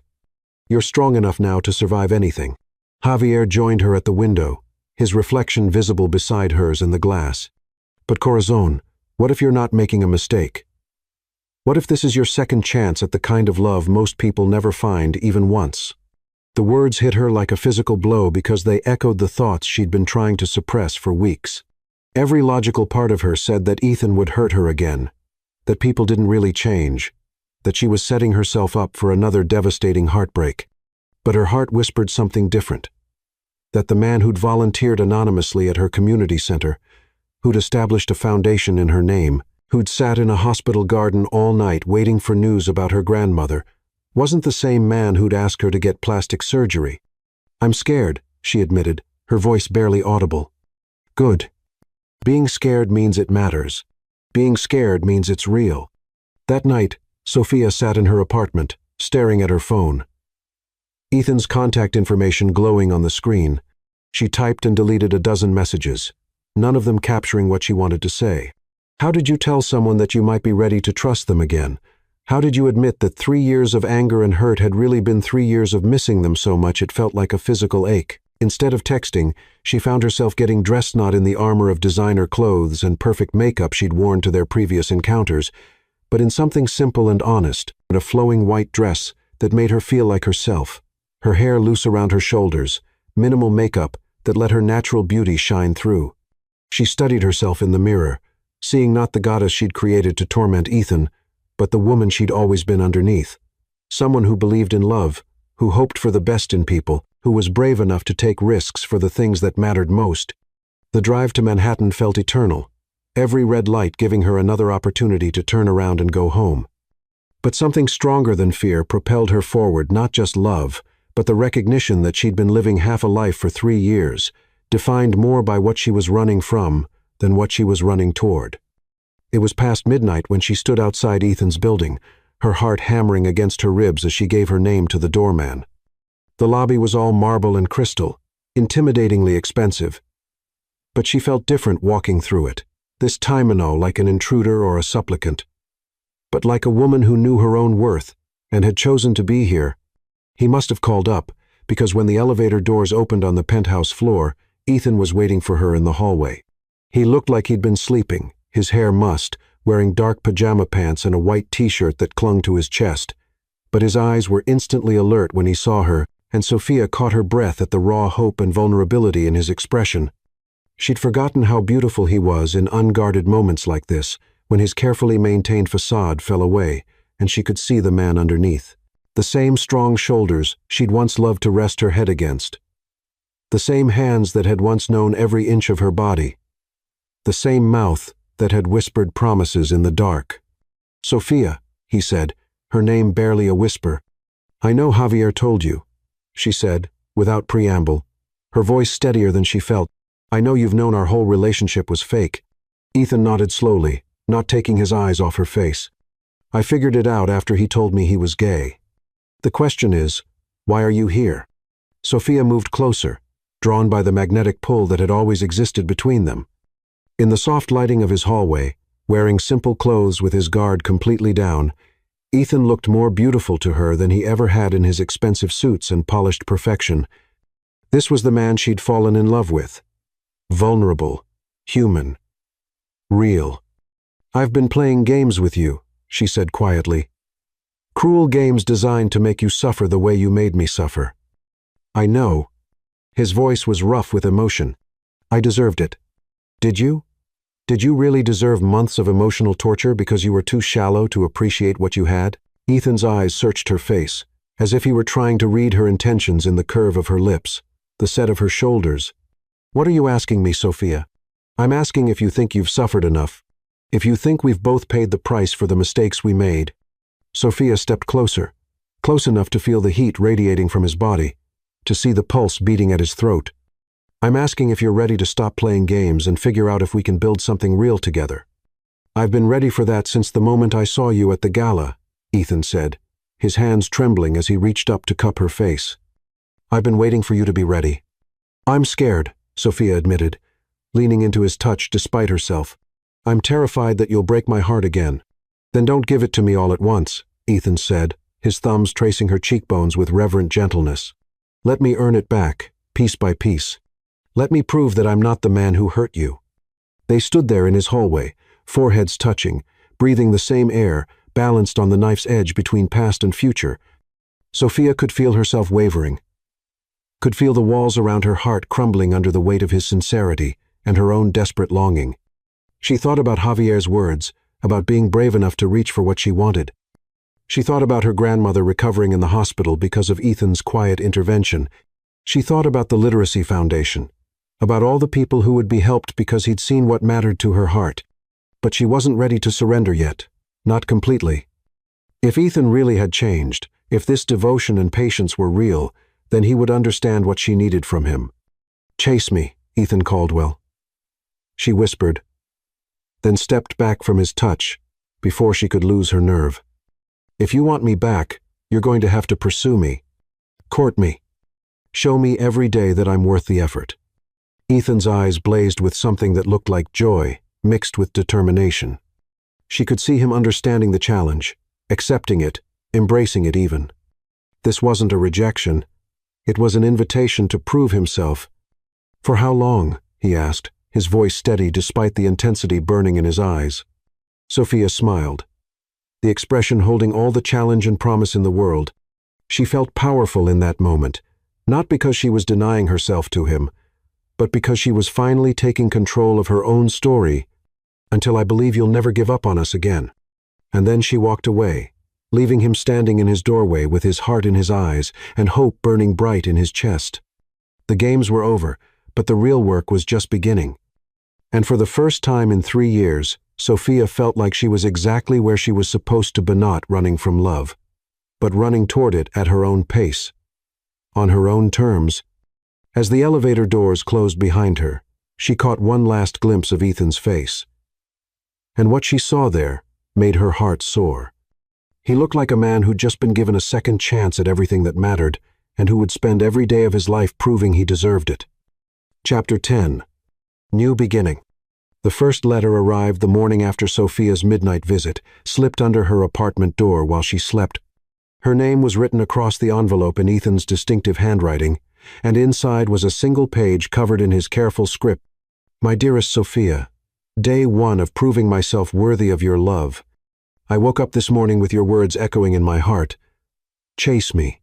You're strong enough now to survive anything. Javier joined her at the window, his reflection visible beside hers in the glass. But Corazon, what if you're not making a mistake? What if this is your second chance at the kind of love most people never find even once? The words hit her like a physical blow because they echoed the thoughts she'd been trying to suppress for weeks. Every logical part of her said that Ethan would hurt her again, that people didn't really change, that she was setting herself up for another devastating heartbreak. But her heart whispered something different. That the man who'd volunteered anonymously at her community center, who'd established a foundation in her name, who'd sat in a hospital garden all night waiting for news about her grandmother, wasn't the same man who'd asked her to get plastic surgery. I'm scared, she admitted, her voice barely audible. Good. Being scared means it matters. Being scared means it's real. That night, Sophia sat in her apartment, staring at her phone. Ethan's contact information glowing on the screen. She typed and deleted a dozen messages, none of them capturing what she wanted to say. How did you tell someone that you might be ready to trust them again? How did you admit that 3 years of anger and hurt had really been 3 years of missing them so much it felt like a physical ache? Instead of texting, she found herself getting dressed not in the armor of designer clothes and perfect makeup she'd worn to their previous encounters, but in something simple and honest, in a flowing white dress that made her feel like herself, her hair loose around her shoulders, minimal makeup that let her natural beauty shine through. She studied herself in the mirror, seeing not the goddess she'd created to torment Ethan, but the woman she'd always been underneath. Someone who believed in love, who hoped for the best in people, who was brave enough to take risks for the things that mattered most. The drive to Manhattan felt eternal, every red light giving her another opportunity to turn around and go home. But something stronger than fear propelled her forward, not just love, but the recognition that she'd been living half a life for 3 years, defined more by what she was running from than what she was running toward. It was past midnight when she stood outside Ethan's building, her heart hammering against her ribs as she gave her name to the doorman. The lobby was all marble and crystal, intimidatingly expensive. But she felt different walking through it, this time like an intruder or a supplicant. But like a woman who knew her own worth, and had chosen to be here. He must have called up, because when the elevator doors opened on the penthouse floor, Ethan was waiting for her in the hallway. He looked like he'd been sleeping, his hair mussed, wearing dark pajama pants and a white t-shirt that clung to his chest. But his eyes were instantly alert when he saw her, and Sophia caught her breath at the raw hope and vulnerability in his expression. She'd forgotten how beautiful he was in unguarded moments like this, when his carefully maintained facade fell away, and she could see the man underneath. The same strong shoulders she'd once loved to rest her head against. The same hands that had once known every inch of her body. The same mouth that had whispered promises in the dark. "Sophia," he said, her name barely a whisper. "I know Javier told you," she said, without preamble, her voice steadier than she felt. "I know you've known our whole relationship was fake." Ethan nodded slowly, not taking his eyes off her face. "I figured it out after he told me he was gay. The question is, why are you here?" Sophia moved closer, drawn by the magnetic pull that had always existed between them. In the soft lighting of his hallway, wearing simple clothes with his guard completely down, Ethan looked more beautiful to her than he ever had in his expensive suits and polished perfection. This was the man she'd fallen in love with. Vulnerable, human, real. "I've been playing games with you," she said quietly. "Cruel games designed to make you suffer the way you made me suffer. I know." His voice was rough with emotion. "I deserved it." "Did you? Did you really deserve months of emotional torture because you were too shallow to appreciate what you had?" Ethan's eyes searched her face, as if he were trying to read her intentions in the curve of her lips, the set of her shoulders. "What are you asking me, Sophia? I'm asking if you think you've suffered enough. If you think we've both paid the price for the mistakes we made." Sophia stepped closer, close enough to feel the heat radiating from his body, to see the pulse beating at his throat. "I'm asking if you're ready to stop playing games and figure out if we can build something real together." "I've been ready for that since the moment I saw you at the gala," Ethan said, his hands trembling as he reached up to cup her face. "I've been waiting for you to be ready." "I'm scared," Sophia admitted, leaning into his touch despite herself. "I'm terrified that you'll break my heart again." "Then don't give it to me all at once," Ethan said, his thumbs tracing her cheekbones with reverent gentleness. "Let me earn it back, piece by piece. Let me prove that I'm not the man who hurt you." They stood there in his hallway, foreheads touching, breathing the same air, balanced on the knife's edge between past and future. Sophia could feel herself wavering, could feel the walls around her heart crumbling under the weight of his sincerity and her own desperate longing. She thought about Javier's words, about being brave enough to reach for what she wanted. She thought about her grandmother recovering in the hospital because of Ethan's quiet intervention. She thought about the Literacy Foundation, about all the people who would be helped because he'd seen what mattered to her heart. But she wasn't ready to surrender yet, not completely. If Ethan really had changed, if this devotion and patience were real, then he would understand what she needed from him. "Chase me, Ethan Caldwell," she whispered, then stepped back from his touch before she could lose her nerve. "If you want me back, you're going to have to pursue me. Court me. Show me every day that I'm worth the effort." Ethan's eyes blazed with something that looked like joy, mixed with determination. She could see him understanding the challenge, accepting it, embracing it even. This wasn't a rejection. It was an invitation to prove himself. "For how long?" he asked, his voice steady despite the intensity burning in his eyes. Sophia smiled, the expression holding all the challenge and promise in the world. She felt powerful in that moment, not because she was denying herself to him, but because she was finally taking control of her own story. "Until I believe you'll never give up on us again." And then she walked away, leaving him standing in his doorway with his heart in his eyes and hope burning bright in his chest. The games were over, but the real work was just beginning. And for the first time in 3 years, Sophia felt like she was exactly where she was supposed to be, not running from love, but running toward it at her own pace, on her own terms. As the elevator doors closed behind her, she caught one last glimpse of Ethan's face. And what she saw there made her heart soar. He looked like a man who'd just been given a second chance at everything that mattered, and who would spend every day of his life proving he deserved it. Chapter 10. New Beginning. The first letter arrived the morning after Sophia's midnight visit, slipped under her apartment door while she slept. Her name was written across the envelope in Ethan's distinctive handwriting, and inside was a single page covered in his careful script. My dearest Sophia, day 1 of proving myself worthy of your love. I woke up this morning with your words echoing in my heart. Chase me.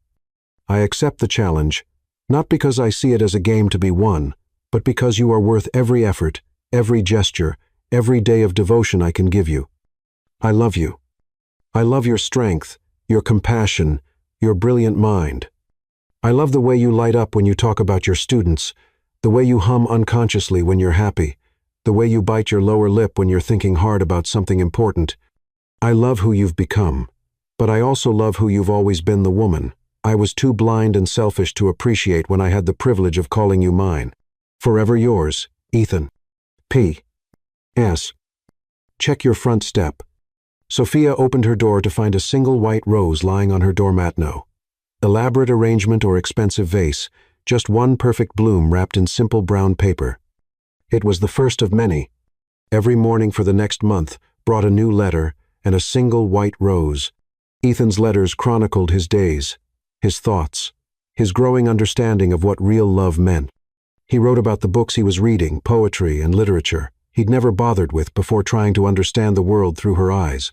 I accept the challenge, not because I see it as a game to be won, but because you are worth every effort, every gesture, every day of devotion I can give you. I love you. I love your strength, your compassion, your brilliant mind. I love the way you light up when you talk about your students, the way you hum unconsciously when you're happy, the way you bite your lower lip when you're thinking hard about something important. I love who you've become, but I also love who you've always been, the woman I was too blind and selfish to appreciate when I had the privilege of calling you mine. Forever yours, Ethan. P.S. Check your front step. Sophia opened her door to find a single white rose lying on her doormat. No elaborate arrangement or expensive vase, just one perfect bloom wrapped in simple brown paper. It was the first of many. Every morning for the next month brought a new letter and a single white rose. Ethan's letters chronicled his days, his thoughts, his growing understanding of what real love meant. He wrote about the books he was reading, poetry and literature he'd never bothered with before trying to understand the world through her eyes.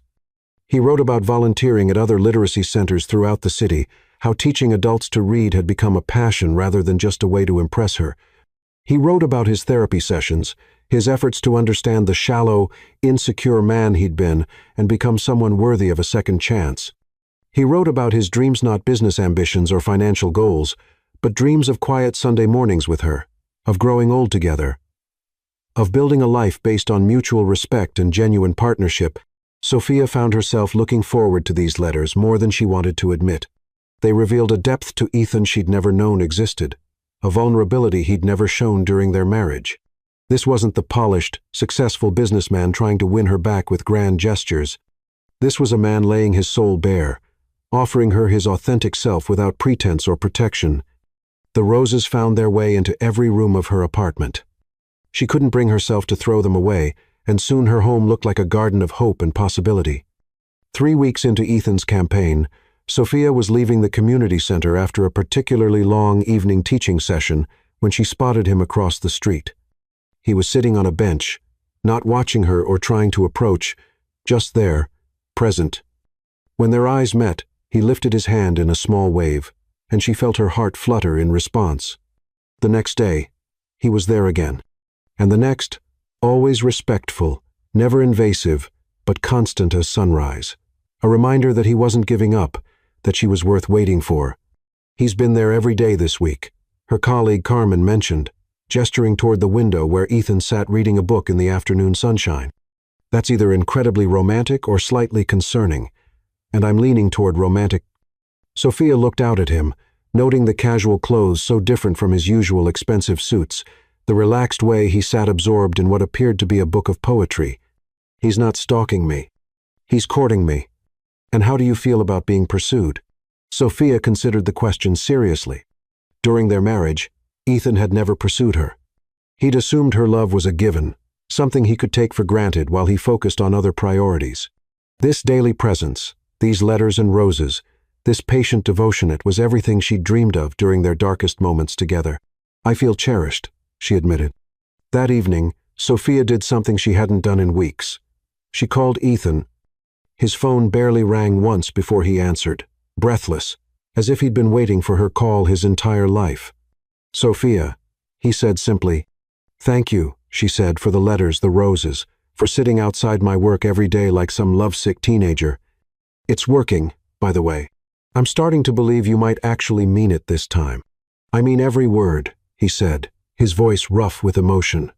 He wrote about volunteering at other literacy centers throughout the city, how teaching adults to read had become a passion rather than just a way to impress her. He wrote about his therapy sessions, his efforts to understand the shallow, insecure man he'd been and become someone worthy of a second chance. He wrote about his dreams, not business ambitions or financial goals, but dreams of quiet Sunday mornings with her, of growing old together, of building a life based on mutual respect and genuine partnership. Sophia found herself looking forward to these letters more than she wanted to admit. They revealed a depth to Ethan she'd never known existed, a vulnerability he'd never shown during their marriage. This wasn't the polished, successful businessman trying to win her back with grand gestures. This was a man laying his soul bare, offering her his authentic self without pretense or protection. The roses found their way into every room of her apartment. She couldn't bring herself to throw them away, and soon her home looked like a garden of hope and possibility. 3 weeks into Ethan's campaign, Sophia was leaving the community center after a particularly long evening teaching session when she spotted him across the street. He was sitting on a bench, not watching her or trying to approach, just there, present. When their eyes met, he lifted his hand in a small wave, and she felt her heart flutter in response. The next day, he was there again. And the next, always respectful, never invasive, but constant as sunrise. A reminder that he wasn't giving up, that she was worth waiting for. He's been there every day this week, her colleague Carmen mentioned, gesturing toward the window where Ethan sat reading a book in the afternoon sunshine. That's either incredibly romantic or slightly concerning, and I'm leaning toward romantic. Sophia looked out at him, noting the casual clothes so different from his usual expensive suits, the relaxed way he sat absorbed in what appeared to be a book of poetry. He's not stalking me. He's courting me. And how do you feel about being pursued? Sophia considered the question seriously. During their marriage, Ethan had never pursued her. He'd assumed her love was a given, something he could take for granted while he focused on other priorities. This daily presence, these letters and roses, this patient devotion, it was everything she'd dreamed of during their darkest moments together. I feel cherished, she admitted. That evening, Sophia did something she hadn't done in weeks. She called Ethan. His phone barely rang once before he answered, breathless, as if he'd been waiting for her call his entire life. Sophia, he said simply. Thank you, she said, for the letters, the roses, for sitting outside my work every day like some lovesick teenager. It's working, by the way. I'm starting to believe you might actually mean it this time. I mean every word, he said, his voice rough with emotion.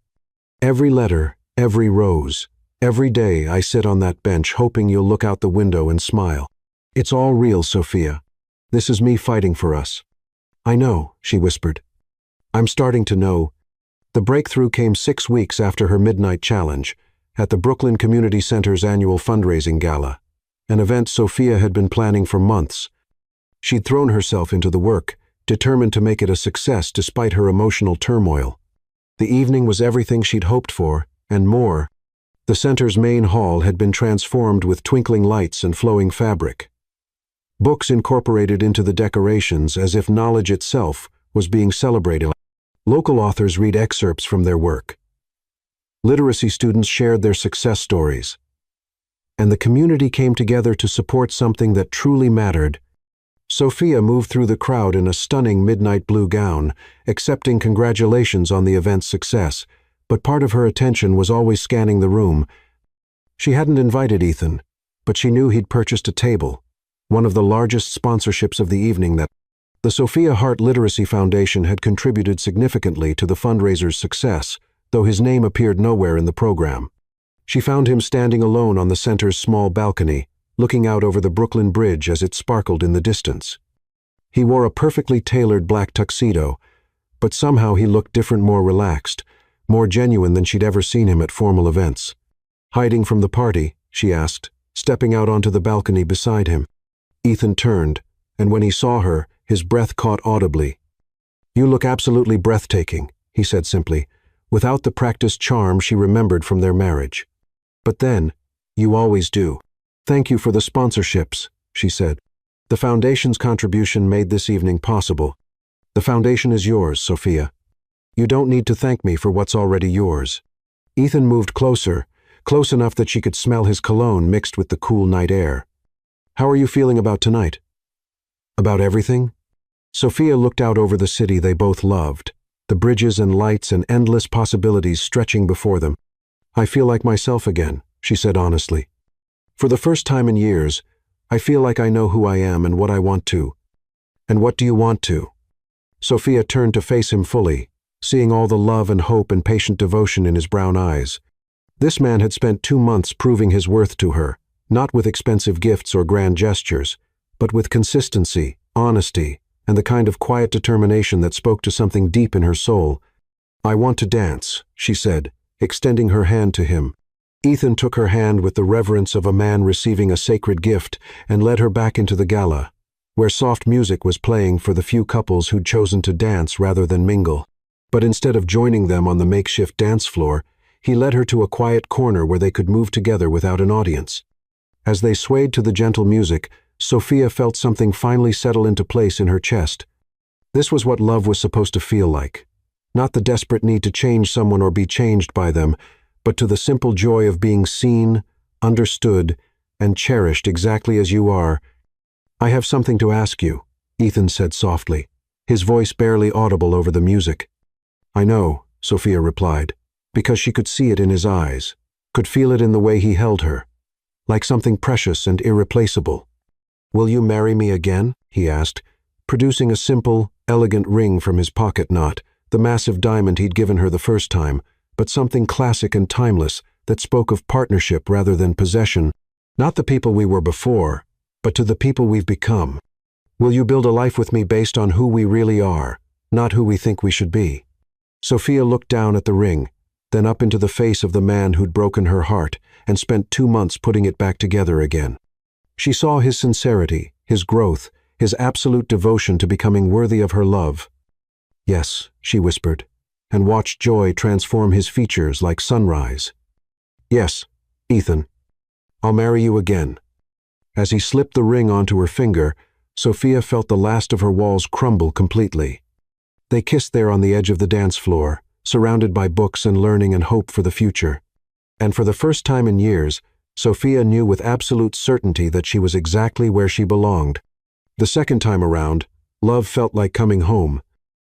Every letter, every rose, every day I sit on that bench hoping you'll look out the window and smile. It's all real, Sophia. This is me fighting for us. I know, she whispered. I'm starting to know. The breakthrough came 6 weeks after her midnight challenge, at the Brooklyn Community Center's annual fundraising gala, an event Sophia had been planning for months. She'd thrown herself into the work, determined to make it a success despite her emotional turmoil. The evening was everything she'd hoped for, and more. The center's main hall had been transformed with twinkling lights and flowing fabric. books incorporated into the decorations as if knowledge itself was being celebrated. Local authors read excerpts from their work. Literacy students shared their success stories. And the community came together to support something that truly mattered. Sophia moved through the crowd in a stunning midnight blue gown, accepting congratulations on the event's success, but part of her attention was always scanning the room. She hadn't invited Ethan, but she knew he'd purchased a table, one of the largest sponsorships of the evening. That the Sophia Hart Literacy Foundation had contributed significantly to the fundraiser's success, though his name appeared nowhere in the program. She found him standing alone on the center's small balcony, looking out over the Brooklyn Bridge as it sparkled in the distance. He wore a perfectly tailored black tuxedo, but somehow he looked different, more relaxed, more genuine than she'd ever seen him at formal events. "Hiding from the party?" she asked, stepping out onto the balcony beside him. Ethan turned, and when he saw her, his breath caught audibly. "You look absolutely breathtaking," he said simply, without the practiced charm she remembered from their marriage. "But then, you always do." "Thank you for the sponsorships," she said. "The foundation's contribution made this evening possible." "The foundation is yours, Sophia. You don't need to thank me for what's already yours." Ethan moved closer, close enough that she could smell his cologne mixed with the cool night air. "How are you feeling about tonight?" "About everything?" Sophia looked out over the city they both loved, the bridges and lights and endless possibilities stretching before them. "I feel like myself again," she said honestly. "For the first time in years, I feel like I know who I am and what I want to." "And what do you want to?" Sophia turned to face him fully, seeing all the love and hope and patient devotion in his brown eyes. This man had spent 2 months proving his worth to her, not with expensive gifts or grand gestures, but with consistency, honesty, and the kind of quiet determination that spoke to something deep in her soul. "I want to dance," she said, extending her hand to him. Ethan took her hand with the reverence of a man receiving a sacred gift and led her back into the gala, where soft music was playing for the few couples who'd chosen to dance rather than mingle. But instead of joining them on the makeshift dance floor, he led her to a quiet corner where they could move together without an audience. As they swayed to the gentle music, Sophia felt something finally settle into place in her chest. This was what love was supposed to feel like. Not the desperate need to change someone or be changed by them, but to the simple joy of being seen, understood, and cherished exactly as you are. "I have something to ask you," Ethan said softly, his voice barely audible over the music. "I know," Sophia replied, because she could see it in his eyes, could feel it in the way he held her, like something precious and irreplaceable. "Will you marry me again?" he asked, producing a simple, elegant ring from his pocket, not the massive diamond he'd given her the first time, but something classic and timeless that spoke of partnership rather than possession, not the people we were before, but to the people we've become. "Will you build a life with me based on who we really are, not who we think we should be?" Sophia looked down at the ring, then up into the face of the man who'd broken her heart and spent 2 months putting it back together again. She saw his sincerity, his growth, his absolute devotion to becoming worthy of her love. "Yes," she whispered, and watched joy transform his features like sunrise. "Yes, Ethan, I'll marry you again." As he slipped the ring onto her finger, Sophia felt the last of her walls crumble completely. They kissed there on the edge of the dance floor, surrounded by books and learning and hope for the future. And for the first time in years, Sophia knew with absolute certainty that she was exactly where she belonged. The second time around, love felt like coming home,